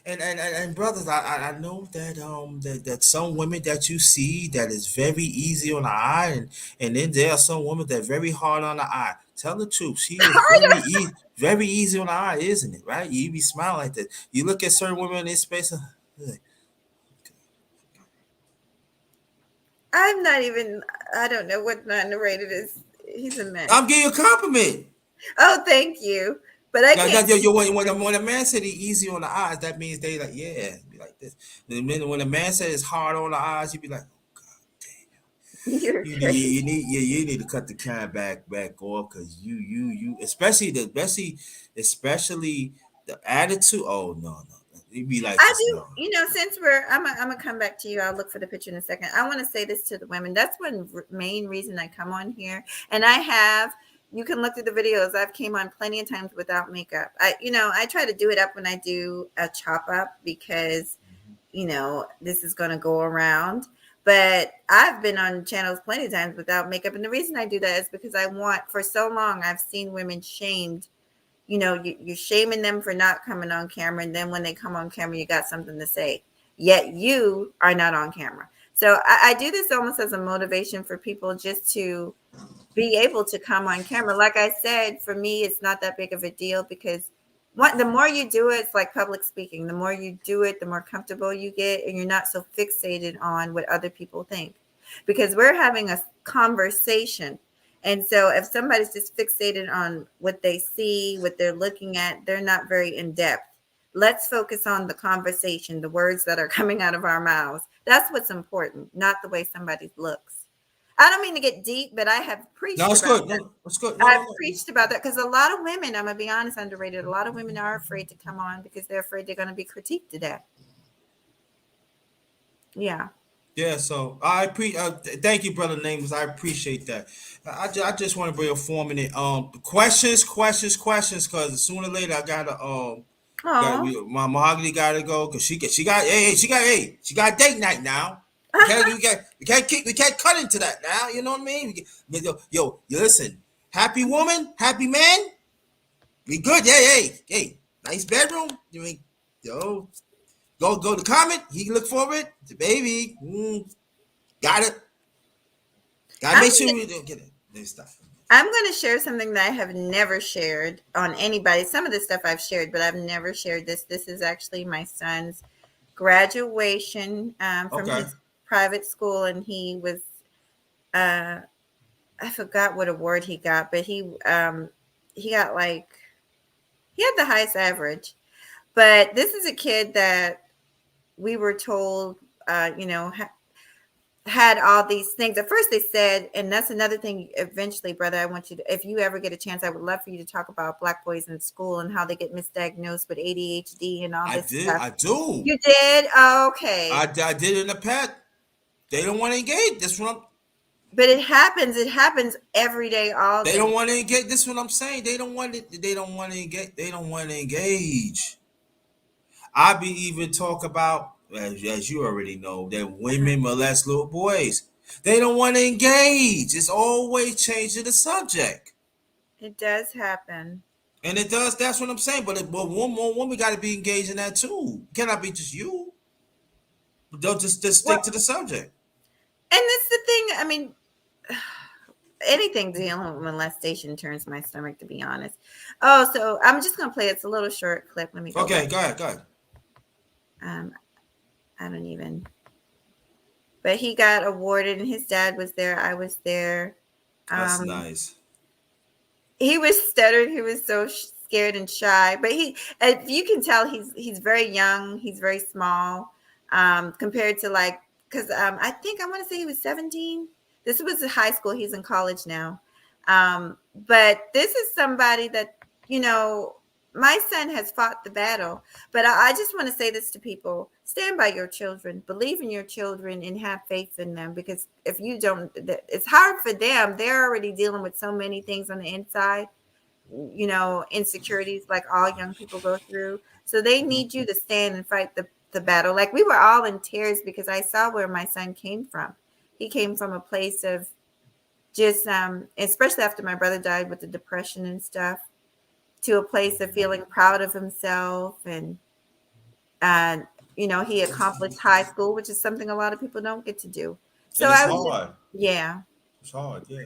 and brothers, I know that that some women that you see that is very easy on the eye, and then there are some women that are very hard on the eye. Tell the truth, she is very easy on the eye, isn't it? Right? You be smiling like that. You look at certain women in this space. Like, I'm not even, I don't know what not narrated is. He's a mess. I'm giving you a compliment. Oh, thank you. But I Now, can't. when a man said he easy on the eyes, that means they like, yeah, be like this. And then when a man says it's hard on the eyes, you be like, You're crazy. you need to cut the can back off, because you especially especially the attitude. Oh no, you be like I this. do, No, since I'm gonna come back to you. I'll look for the picture in a second. I want to say this to the women. That's one main reason I come on here. And I have, you can look through the videos. I've came on plenty of times without makeup. I try to do it up when I do a chop up because, this is going to go around. But I've been on channels plenty of times without makeup. And the reason I do that is because for so long, I've seen women shamed. You're shaming them for not coming on camera. And then when they come on camera, you got something to say. Yet you are not on camera. So I do this almost as a motivation for people just to be able to come on camera. Like I said, for me, it's not that big of a deal because the more you do it, it's like public speaking. The more you do it, the more comfortable you get, and you're not so fixated on what other people think. Because we're having a conversation. And so if somebody's just fixated on what they see, what they're looking at, they're not very in depth. Let's focus on the conversation, the words that are coming out of our mouths. That's what's important, not the way somebody looks. I don't mean to get deep, but I have no, preached it's about good. that. No, it's good. No, I've no, no. preached about that because a lot of women, I'm gonna be honest, underrated. A lot of women are afraid to come on because they're afraid they're gonna be critiqued to death. Yeah. Yeah, so thank you, brother Nameless. I appreciate that. I just want to bring a form in it. Questions, because sooner or later I gotta Oh. my mahogany gotta go, because she got date night now. We can't cut into that now. You know what I mean? Yo, listen. Happy woman, happy man. We good? Yeah, hey, nice bedroom. You mean, yo, go to comment. He can look for it. The baby. Got it. Gotta I'm make sure gonna, we don't get it. This stuff. I'm gonna share something that I have never shared on anybody. Some of the stuff I've shared, but I've never shared this. This is actually my son's graduation from Okay. his private school, and he was uh, I forgot what award he got, but he got he had the highest average. But this is a kid that we were told, had all these things. At first, they said, and that's another thing. Eventually, brother, I want you to, if you ever get a chance, I would love for you to talk about Black boys in school and how they get misdiagnosed with ADHD and all I this did. stuff. I do. You did? Oh, okay. I did it in the past. They don't want to engage. This one. But it happens. It happens every day, all They day. don't want to engage. This is what I'm saying. They don't want it. They don't want to engage. They don't want to engage. I be even talk about, as you already know, that Mhm. women molest little boys. They don't want to engage. It's always changing the subject. It does happen. And it does. That's what I'm saying. But one more woman got to be engaged in that too. It cannot be just you. Don't just Well, stick to the subject. and that's the thing. I mean, anything dealing with molestation turns my stomach, to be honest. Oh, so I'm just gonna play. It's a little short clip. Let me go Okay, back. go ahead. Go ahead. Um, I don't even. But he got awarded, and his dad was there. I was there. That's Um, nice. he was stuttered. He was so scared and shy. But you can tell, he's very young. He's very small, compared to because I think I want to say he was 17. This was in high school. He's in college now. But this is somebody that you know. my son has fought the battle, but I just want to say this to people: stand by your children, believe in your children, and have faith in them. Because if you don't, it's hard for them. They're already dealing with so many things on the inside, insecurities like all young people go through. So they need you to stand and fight the battle. Like we were all in tears because I saw where my son came from. He came from a place of just, especially after my brother died with the depression and stuff, to a place of feeling proud of himself. And he accomplished high school, which is something a lot of people don't get to do. So And it's I was just, hard. yeah. It's hard, yeah.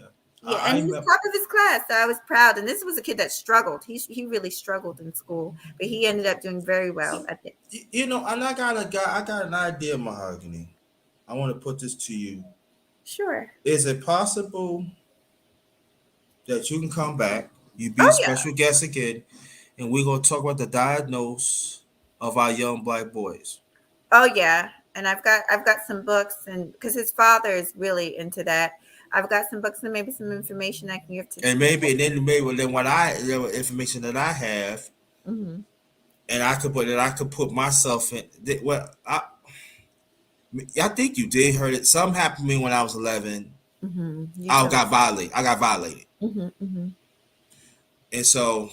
Yeah, and I he was remember, top of his class, so I was proud. And this was a kid that struggled. He really struggled in school, but he ended up doing very well at the. and I got an idea, Mahogany. I want to put this to you. Sure. Is it possible that you can come back? You be a Oh yeah. special guest again, and we're gonna talk about the diagnose of our young black boys. Oh yeah. And I've got some books, and because his father is really into that, I've got some books and maybe some information I can give to the And people. then what I the information that I have, Hmm. and I could put myself in. Well, I think you did heard it. Something happened to me when I was 11. Hmm. You I told got violated. I got violated, me. Hmm. and so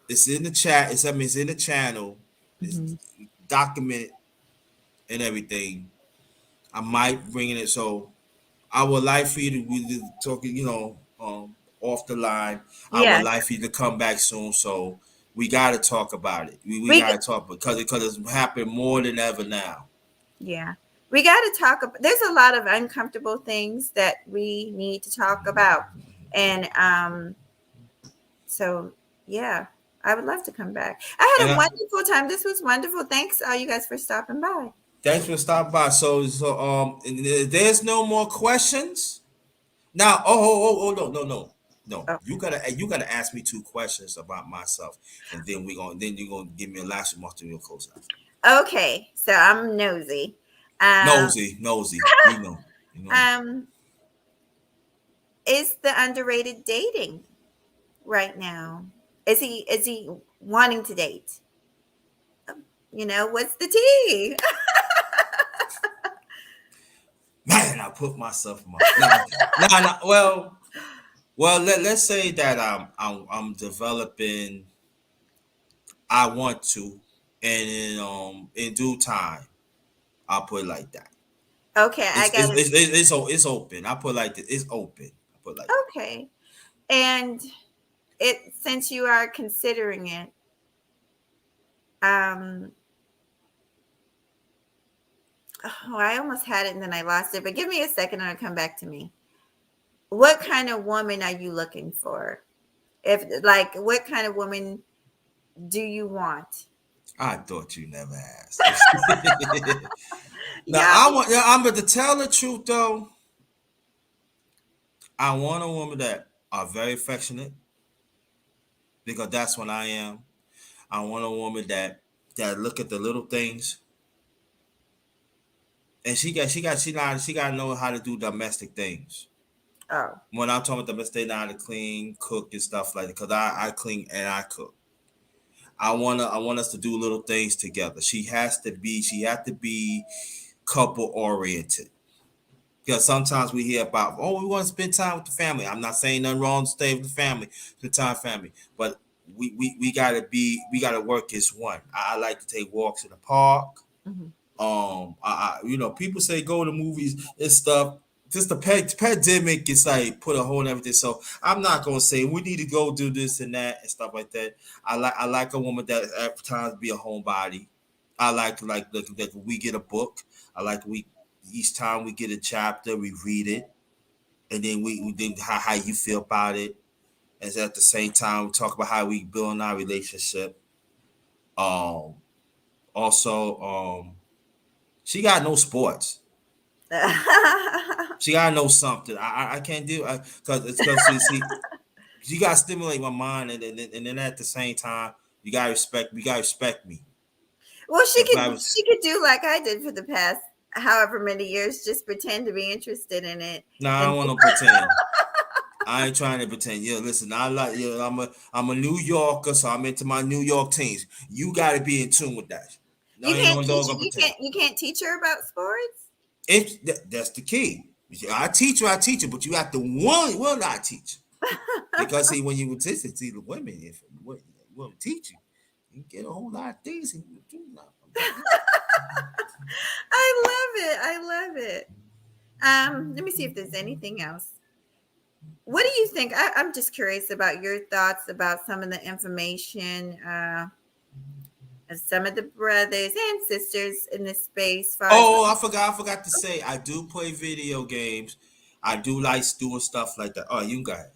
it's in the chat. It's in the channel. It's Hmm. documented and everything. I might bring it. So I would like for you to be talking, off the line. I would Yeah. like for you to come back soon. So we got to talk about it. We We got to talk because it's happened more than ever now. Yeah. We got to talk about, there's a lot of uncomfortable things that we need to talk about. And so yeah, I would love to come back. I And had a wonderful time. This was wonderful. Thanks all you guys for stopping by. thanks for stopping by. There's no more questions now. No. Okay. You gotta ask me 2 questions about myself, and then you're gonna give me a last remark to your close out. Okay. So I'm nosy. Um, Nosy. We know. You know. um, is the underrated dating right now? Is he wanting to date? What's the tea? Man, I put myself in my no. Let's say that I'm developing. I want to, and in due time, I'll put it like that. Okay, I got it. It's open. I put it like this. It's open. I put it like that. Okay. And since you are considering it, um I almost had it and then I lost it, but give me a second and it'll come back to me. What kind of woman are you looking for? If like what kind of woman do you want? I thought you never asked. Now Yeah. I'm but to tell the truth though, I want a woman that are very affectionate because that's what I am. I want a woman that look at the little things, and she got to know how to do domestic things. Oh. When I'm talking about domestic, they know how to clean, cook, and stuff like that. Because I clean and I cook. I want us to do little things together. She has to be couple oriented. Because sometimes we hear about, oh, we want to spend time with the family. I'm not saying nothing wrong to stay with the family, spend time with family, but we gotta work as one. I like to take walks in the park. Mhm. People say go to movies and stuff. Just the pandemic is like put a hold on everything. So I'm not gonna say we need to go do this and that and stuff like that. I like a woman that at times be a homebody. I like we get a book. I like we each time we get a chapter, we read it, and then we think how you feel about it. And at the same time, we talk about how we build our relationship. Um, also, she got no sports. She gotta know something. I can't do because it's because she gotta stimulate my mind, and then at the same time, you gotta respect. You gotta respect me. Well, she If could I was, she could do like I did for the past however many years, just pretend to be interested in it. no, I And don't want to pretend. I ain't trying to pretend. Yeah, listen, I like I'm a New Yorker, so I'm into my New York teams. You got to be in tune with that. No, You ain't can't no teach dog her. gonna pretend. You can't teach her about sports. That's the key. I teach her, but you have to will not teach. Because see, when you teach it, see the women, if women teach you, you get a whole lot of things and you do not. I love it. I love it. Let me see if there's anything else. What do you think? I'm just curious about your thoughts about some of the information of some of the brothers and sisters in this space. As far as Oh, I forgot to say, I do play video games. I do like doing stuff like that. Oh, you got it.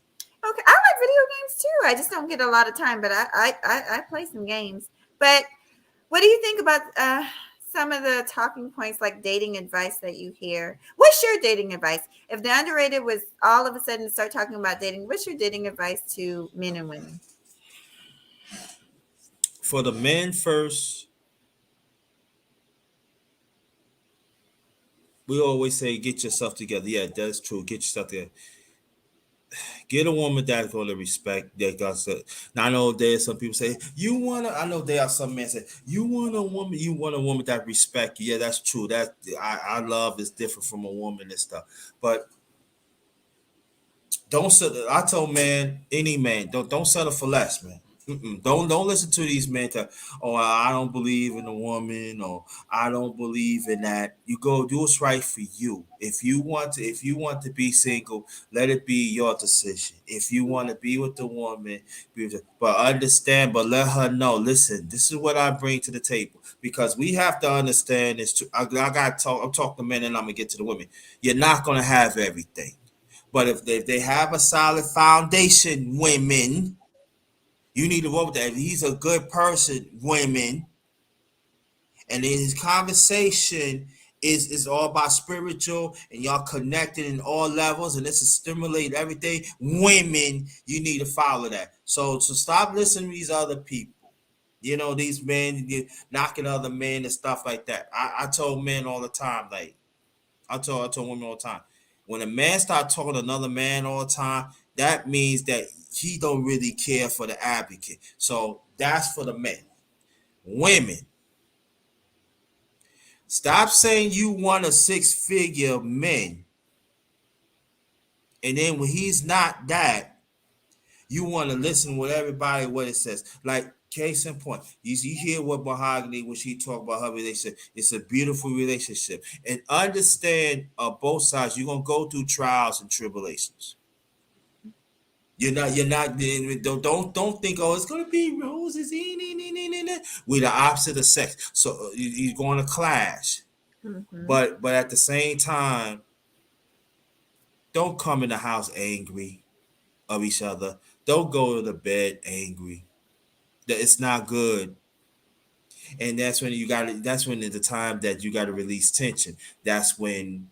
okay, I like video games too. I just don't get a lot of time, but I play some games. But what do you think about some of the talking points like dating advice that you hear? What's your dating advice? If the underrated was all of a sudden start talking about dating, what's your dating advice to men and women? For the men first, we always say get yourself together. Yeah, that's true. Get yourself together. Get a woman that's going to respect that. Now I know there's some people say you want to. I know there are some men say you want a woman. You want a woman that respect you. Yeah, that's true. That I love is different from a woman and stuff. But don't settle. I told man, any man, don't settle for less, man. Don't listen to these men. Oh, I don't believe in a woman, or I don't believe in that. You go do what's right for you. If you want to be single, let it be your decision. If you want to be with the woman, but understand, but let her know. Listen, this is what I bring to the table because we have to understand this. Too. I got to talk. I'm talking to men, and I'm gonna get to the women. You're not gonna have everything. But if they have a solid foundation, women, you need to work with that. If he's a good person, women, and then his conversation is all about spiritual and y'all connected in all levels and this is stimulate everything, women, you need to follow that. So stop listening to these other people. These men knocking other men and stuff like that. I told men all the time, like I told women all the time. When a man start talking to another man all the time, that means that he don't really care for the advocate. So that's for the men. Women, stop saying you want a six-figure man, and then when he's not that, you want to listen with everybody what it says. Like case in point, you hear what Mahogany when she talk about her relationship. It's a beautiful relationship, and understand both sides. You're gonna go through trials and tribulations. You're not don't think, oh, it's gonna be roses. We're the opposite of sex. So you're going to clash. Mm-hmm. But at the same time, don't come in the house angry of each other. Don't go to the bed angry. That it's not good. And that's when the time that you gotta release tension. That's when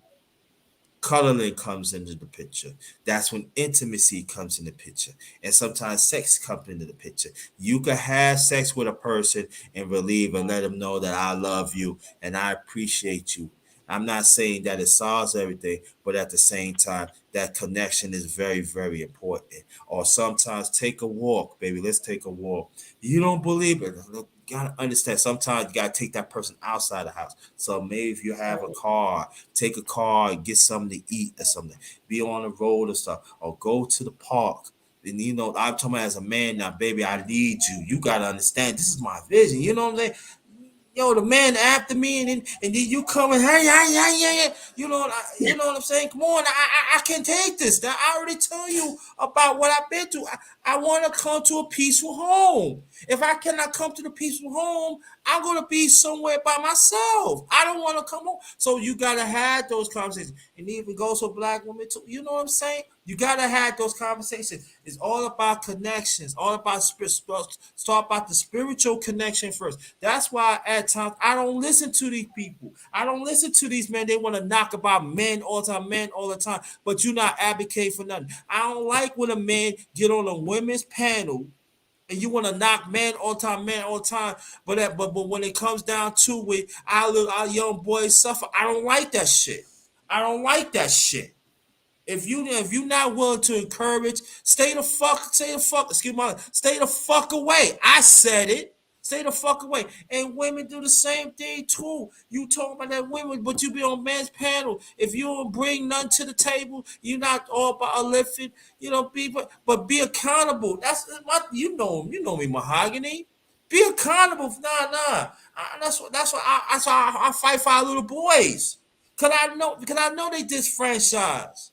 coloring comes into the picture. That's when intimacy comes in the picture. And sometimes sex comes into the picture. You can have sex with a person and relieve and let them know that I love you and I appreciate you. I'm not saying that it solves everything, but at the same time, that connection is very, very important. Or sometimes take a walk, baby. Let's take a walk. You don't believe it. You gotta understand. Sometimes you gotta take that person outside the house. So maybe if you have a car, take a car and get something to eat or something. Be on the road or stuff, or go to the park. And I'm talking about as a man now, baby. I need you. You gotta understand. This is my vision. You know what I'm saying? Yo, the man after me, and then you coming, hey. You know what I'm saying? Come on, I can take this. Now, I already tell you about what I've been through. I want to come to a peaceful home. If I cannot come to the peaceful home, I'm gonna be somewhere by myself. I don't want to come home. So you gotta have those conversations. And even goes for black women too. You know what I'm saying? You gotta have those conversations. It's all about connections. All about start about the spiritual connection first. That's why at times I don't listen to these people. I don't listen to these men. They want to knock about men all the time, men all the time. But you not advocate for nothing. I don't like when a man get on a women's panel and you want to knock man all time, but when it comes down to it, our young boys suffer. I don't like that shit. I don't like that shit. If you not willing to encourage, stay the fuck away. I said it. Stay the fuck away. And women do the same thing too. You talk about that women, but you be on men's panel. If you don't bring none to the table, you're not all about a lifting. You know, but be accountable. That's what you know me, Mahogany. Be accountable. Nah. That's why I fight for our little boys. Because I know they disfranchised.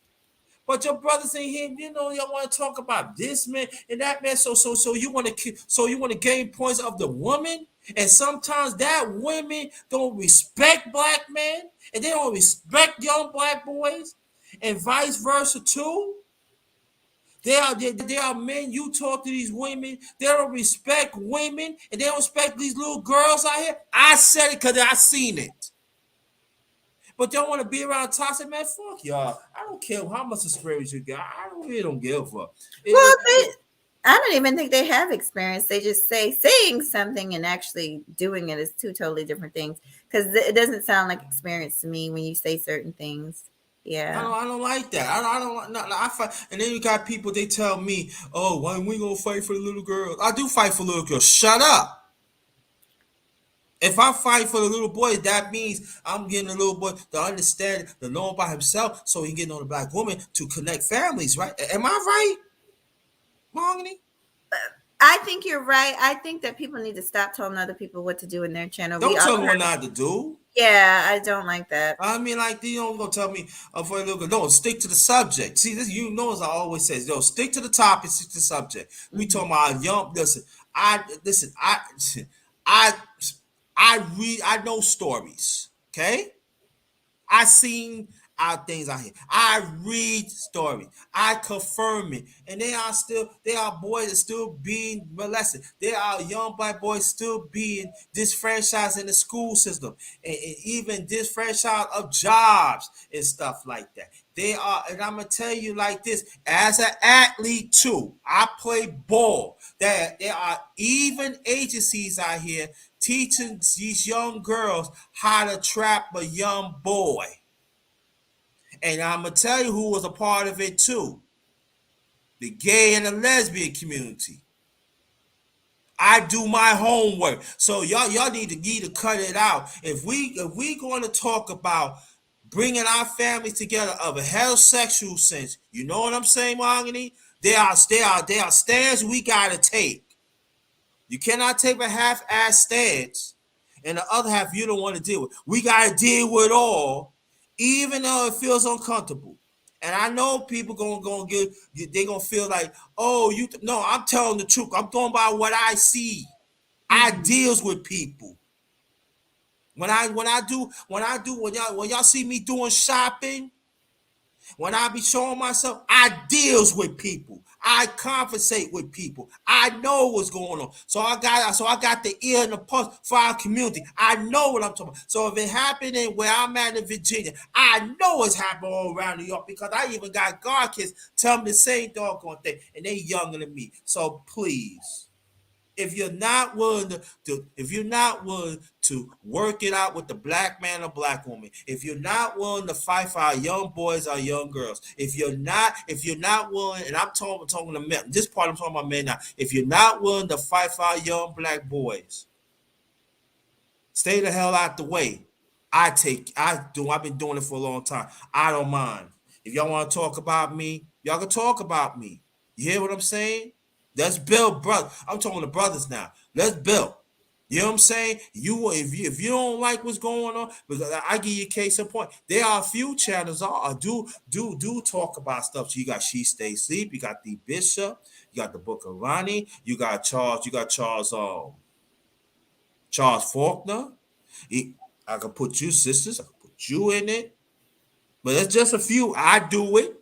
But your brothers in here, you know, y'all want to talk about this man and that man. So you want to gain points of the woman, and sometimes that women don't respect black men, and they don't respect young black boys, and vice versa too. There are men. You talk to these women, they don't respect women, and they don't respect these little girls out here. I said it because I seen it. But y'all want to be around toxic man? Fuck y'all. I don't care how much experience you got. I really don't give a fuck. Well, I don't even think they have experience. They just saying something and actually doing it is two totally different things. Because it doesn't sound like experience to me when you say certain things. Yeah, I don't like that. I don't. No, I fight. And then you got people. They tell me, "Oh, why we gonna fight for the little girls?" I do fight for little girls. Shut up. If I fight for the little boy, that means I'm getting the little boy to understand, to know about himself, so he can get on the black woman to connect families, right? Am I right, Mahogany? I think you're right. I think that people need to stop telling other people what to do in their channel. Don't tell me what not to do. Yeah, I don't like that. I mean, like, you don't go tell me for a little girl. No, stick to the subject. See, this, you know, as I always say, yo, stick to the topic, stick to the subject. We talking about young. Listen. I know stories. Okay, I seen our things out here. I read stories. I confirm it. And they are boys that still being molested. There are young black boys still being disfranchised in the school system. And even disfranchised of jobs and stuff like that. They are, and I'm gonna tell you like this, as an athlete too, I play ball. There are even agencies out here teaching these young girls how to trap a young boy. And I'm gonna tell you who was a part of it too. The gay and the lesbian community. I do my homework. So y'all need to cut it out. If we going to talk about bringing our families together of a heterosexual sense, you know what I'm saying, Mahogany? There are stands we gotta take. You cannot take a half-ass stance, and the other half you don't want to deal with. We gotta deal with all, even though it feels uncomfortable. And I know people gonna they gonna feel like, oh, no, I'm telling the truth. I'm talking about what I see. I deals with people. When y'all see me doing shopping, when I be showing myself, I deals with people. I conversate with people. I know what's going on. So I got the ear and the pulse for our community. I know what I'm talking about. So if it happening where I'm at in Virginia, I know it's happening all around New York because I even got God kids tell me the same doggone thing, and they younger than me. So please, if you're not willing to work it out with the black man or black woman, if you're not willing to fight for our young boys or young girls, if you're not willing, and I'm talking to men, this part I'm talking about men now, if you're not willing to fight for our young black boys, stay the hell out the way. I've been doing it for a long time. I don't mind. If y'all want to talk about me, y'all can talk about me. You hear what I'm saying? Let's build, brother. I'm talking to brothers now. Let's build. You know what I'm saying? If you don't like what's going on, because I give you a case in point. There are a few channels do talk about stuff. So you got She Stay Sleep, you got the Bishop, you got the Book of Ronnie, you got Charles Faulkner. I can put you sisters, I can put you in it. But it's just a few. I do it.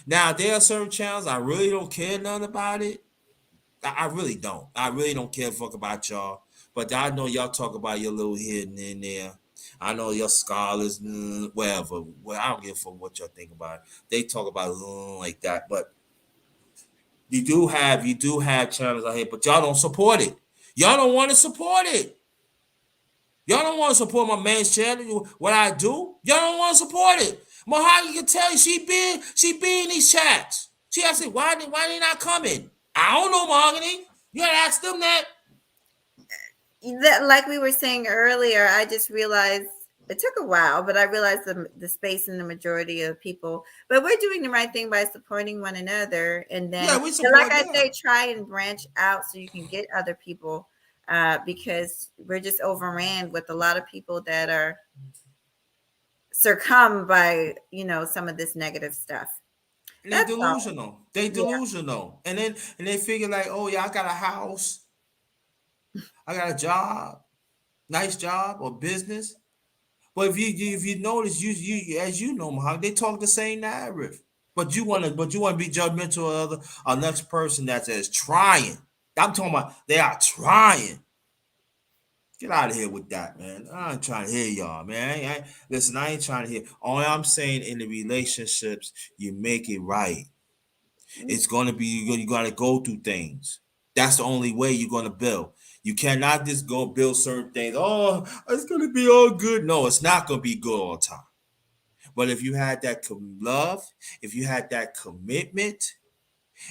Now there are certain channels I really don't care nothing about it. I really don't. I really don't care a fuck about y'all. But I know y'all talk about your little hidden in there. I know your scholars, whatever. Well, I don't give a fuck what y'all think about it. They talk about it like that. But you do have channels out here, but y'all don't support it. Y'all don't want to support it. Y'all don't want to support my man's channel. What I do, y'all don't want to support it. Mahogany can tell you she be in these chats. She asked me why they not coming? I don't know, Mahogany. You gotta ask them that. That, like we were saying earlier, I just realized it took a while, but I realized the space in the majority of people. But we're doing the right thing by supporting one another, and then, Yeah, we and like support I them. say, try and branch out so you can get other people, because we're just overran with a lot of people that are succumb by some of this negative stuff. And they That's all. delusional. They Yeah. delusional. And they figure like, oh yeah, I got a house, I got a job, nice job or business. But if you notice, you as you know, Mahogany, they talk the same narrative. But you wanna be judgmental of our next person that's trying. I'm talking about they are trying. Get out of here with that, man. I ain't trying to hear y'all, man. Listen, I ain't trying to hear. All I'm saying in the relationships, you make it right. It's gonna be you gotta go through things. That's the only way you're gonna build. You cannot just go build certain things. Oh, it's gonna be all good. No, it's not gonna be good all the time. But if you had that love, if you had that commitment,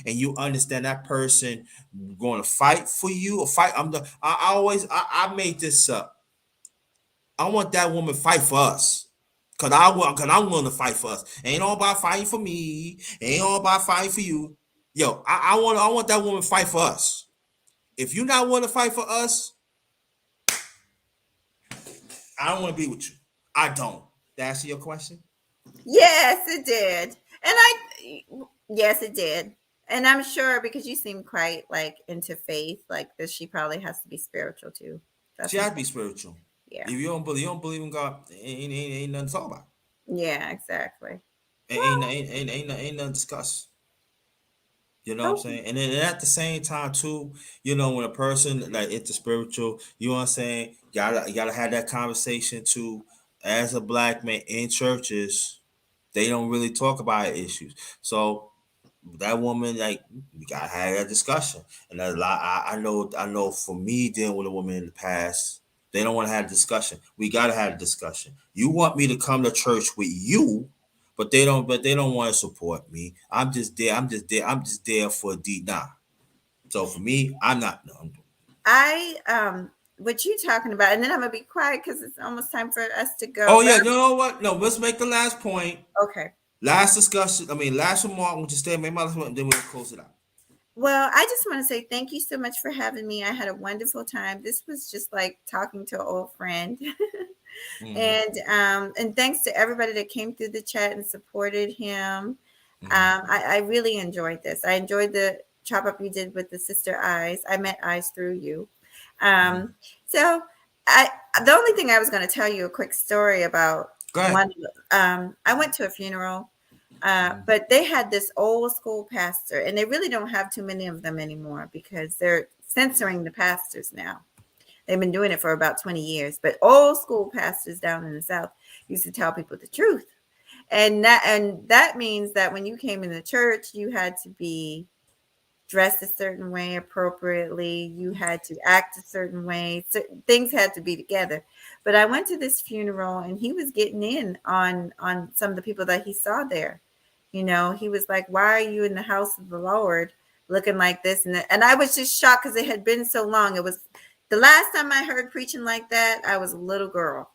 and you understand that person going to fight for you or fight, I always I made this up. I want that woman to fight for us. Cause I'm willing to fight for us. Ain't all about fighting for me. Ain't all about fighting for you. Yo, I want that woman to fight for us. If you're not willing to fight for us, I don't want to be with you. I don't. Did I answer your question? Yes, it did. Yes, it did. And I'm sure because you seem quite like into faith, like this, she probably has to be spiritual too. She That's has to important. be spiritual. Yeah. If you don't believe in God, ain't nothing to talk about. Yeah, exactly. Ain't nothing to discuss. You know what I'm Oh, saying? And then at the same time too, when a person like into spiritual, you know what I'm saying, you gotta have that conversation too. As a black man in churches, they don't really talk about issues. So that woman, like, we gotta have that discussion. And a lot, I know for me dealing with a woman in the past, they don't want to have a discussion. We gotta have a discussion. You want me to come to church with you, but they don't want to support me. I'm just there for a D nah. So for me, I'm not no. what you talking about? And then I'm gonna be quiet because it's almost time for us to go. Oh But yeah, you know what? No, let's make the last point. okay. Last discussion. I mean, last remark. We'll just stay. Make my last remark, then we'll close it out. Well, I just want to say thank you so much for having me. I had a wonderful time. This was just like talking to an old friend. Mm-hmm. And thanks to everybody that came through the chat and supported him. Mm-hmm. I really enjoyed this. I enjoyed the chop up you did with the sister Eyes. I met Eyes through you. Mm-hmm. Um, so I the only thing I was going to tell you a quick story about Go ahead. one. I went to a funeral, Mm-hmm. but they had this old school pastor, and they really don't have too many of them anymore because they're censoring the pastors now. They've been doing it for about 20 years. But old school pastors down in the South used to tell people the truth. And that means that when you came in the church, you had to be dressed a certain way appropriately. You had to act a certain way. Certain things had to be together. But I went to this funeral and he was getting in on some of the people that he saw there. He was like, "Why are you in the house of the Lord looking like this?" And I was just shocked because it had been so long. It was the last time I heard preaching like that, I was a little girl.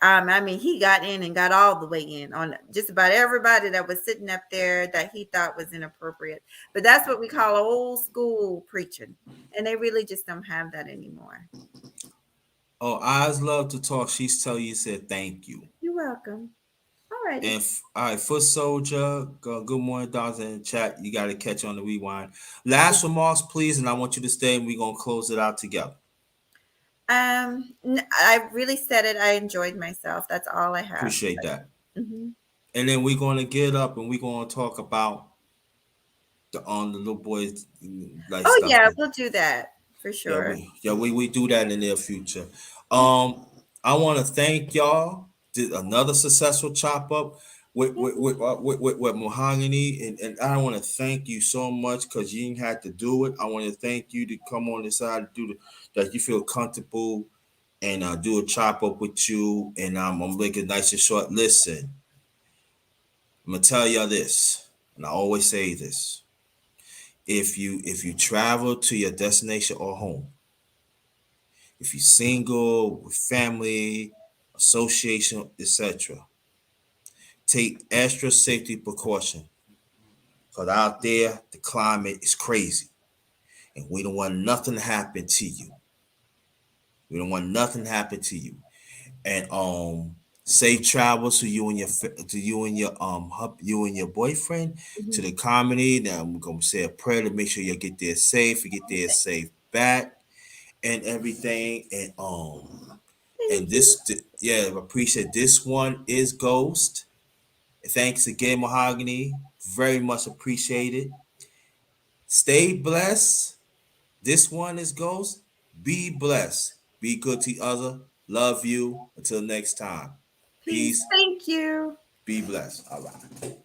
I mean, he got in and got all the way in on just about everybody that was sitting up there that he thought was inappropriate. But that's what we call old school preaching. And they really just don't have that anymore. Oh, Eyes love to talk. She's tell you said thank you. You're welcome. All righty. All right, Foot Soldier, good morning, doctor in the chat. You got to catch on the rewind. Last remarks, please, and I want you to stay, and we're gonna close it out together. I really said it. I enjoyed myself. That's all I have. Appreciate that. Hmm. And then we're gonna get up and we're gonna talk about the little boys like Oh stuff. yeah, we'll do that for Yeah, sure. we do that in the near future. I want to thank y'all. Did another successful chop up with Mahogany, and I want to thank you so much because you didn't have to do it. I want to thank you to come on this side and do that. You feel comfortable and do a chop up with you, and I'm making nice and short. Listen. I'm gonna tell y'all this, and I always say this: if you travel to your destination or home, if you're single, with family, association, etc., take extra safety precaution. Cause out there the climate is crazy, and we don't want nothing to happen to you. We don't want nothing to happen to you. And safe travels to you and you and your boyfriend to Mhm. the comedy. Now I'm gonna say a prayer to make sure you get there safe, you get there safe back and everything. And Thank you. yeah, I appreciate this one is Ghost. Thanks again, Mahogany. Very much appreciated. Stay blessed. This one is Ghost. Be blessed. Be good to each other. Love you. Until next time. Peace. Peace. Thank you. Be blessed. All right.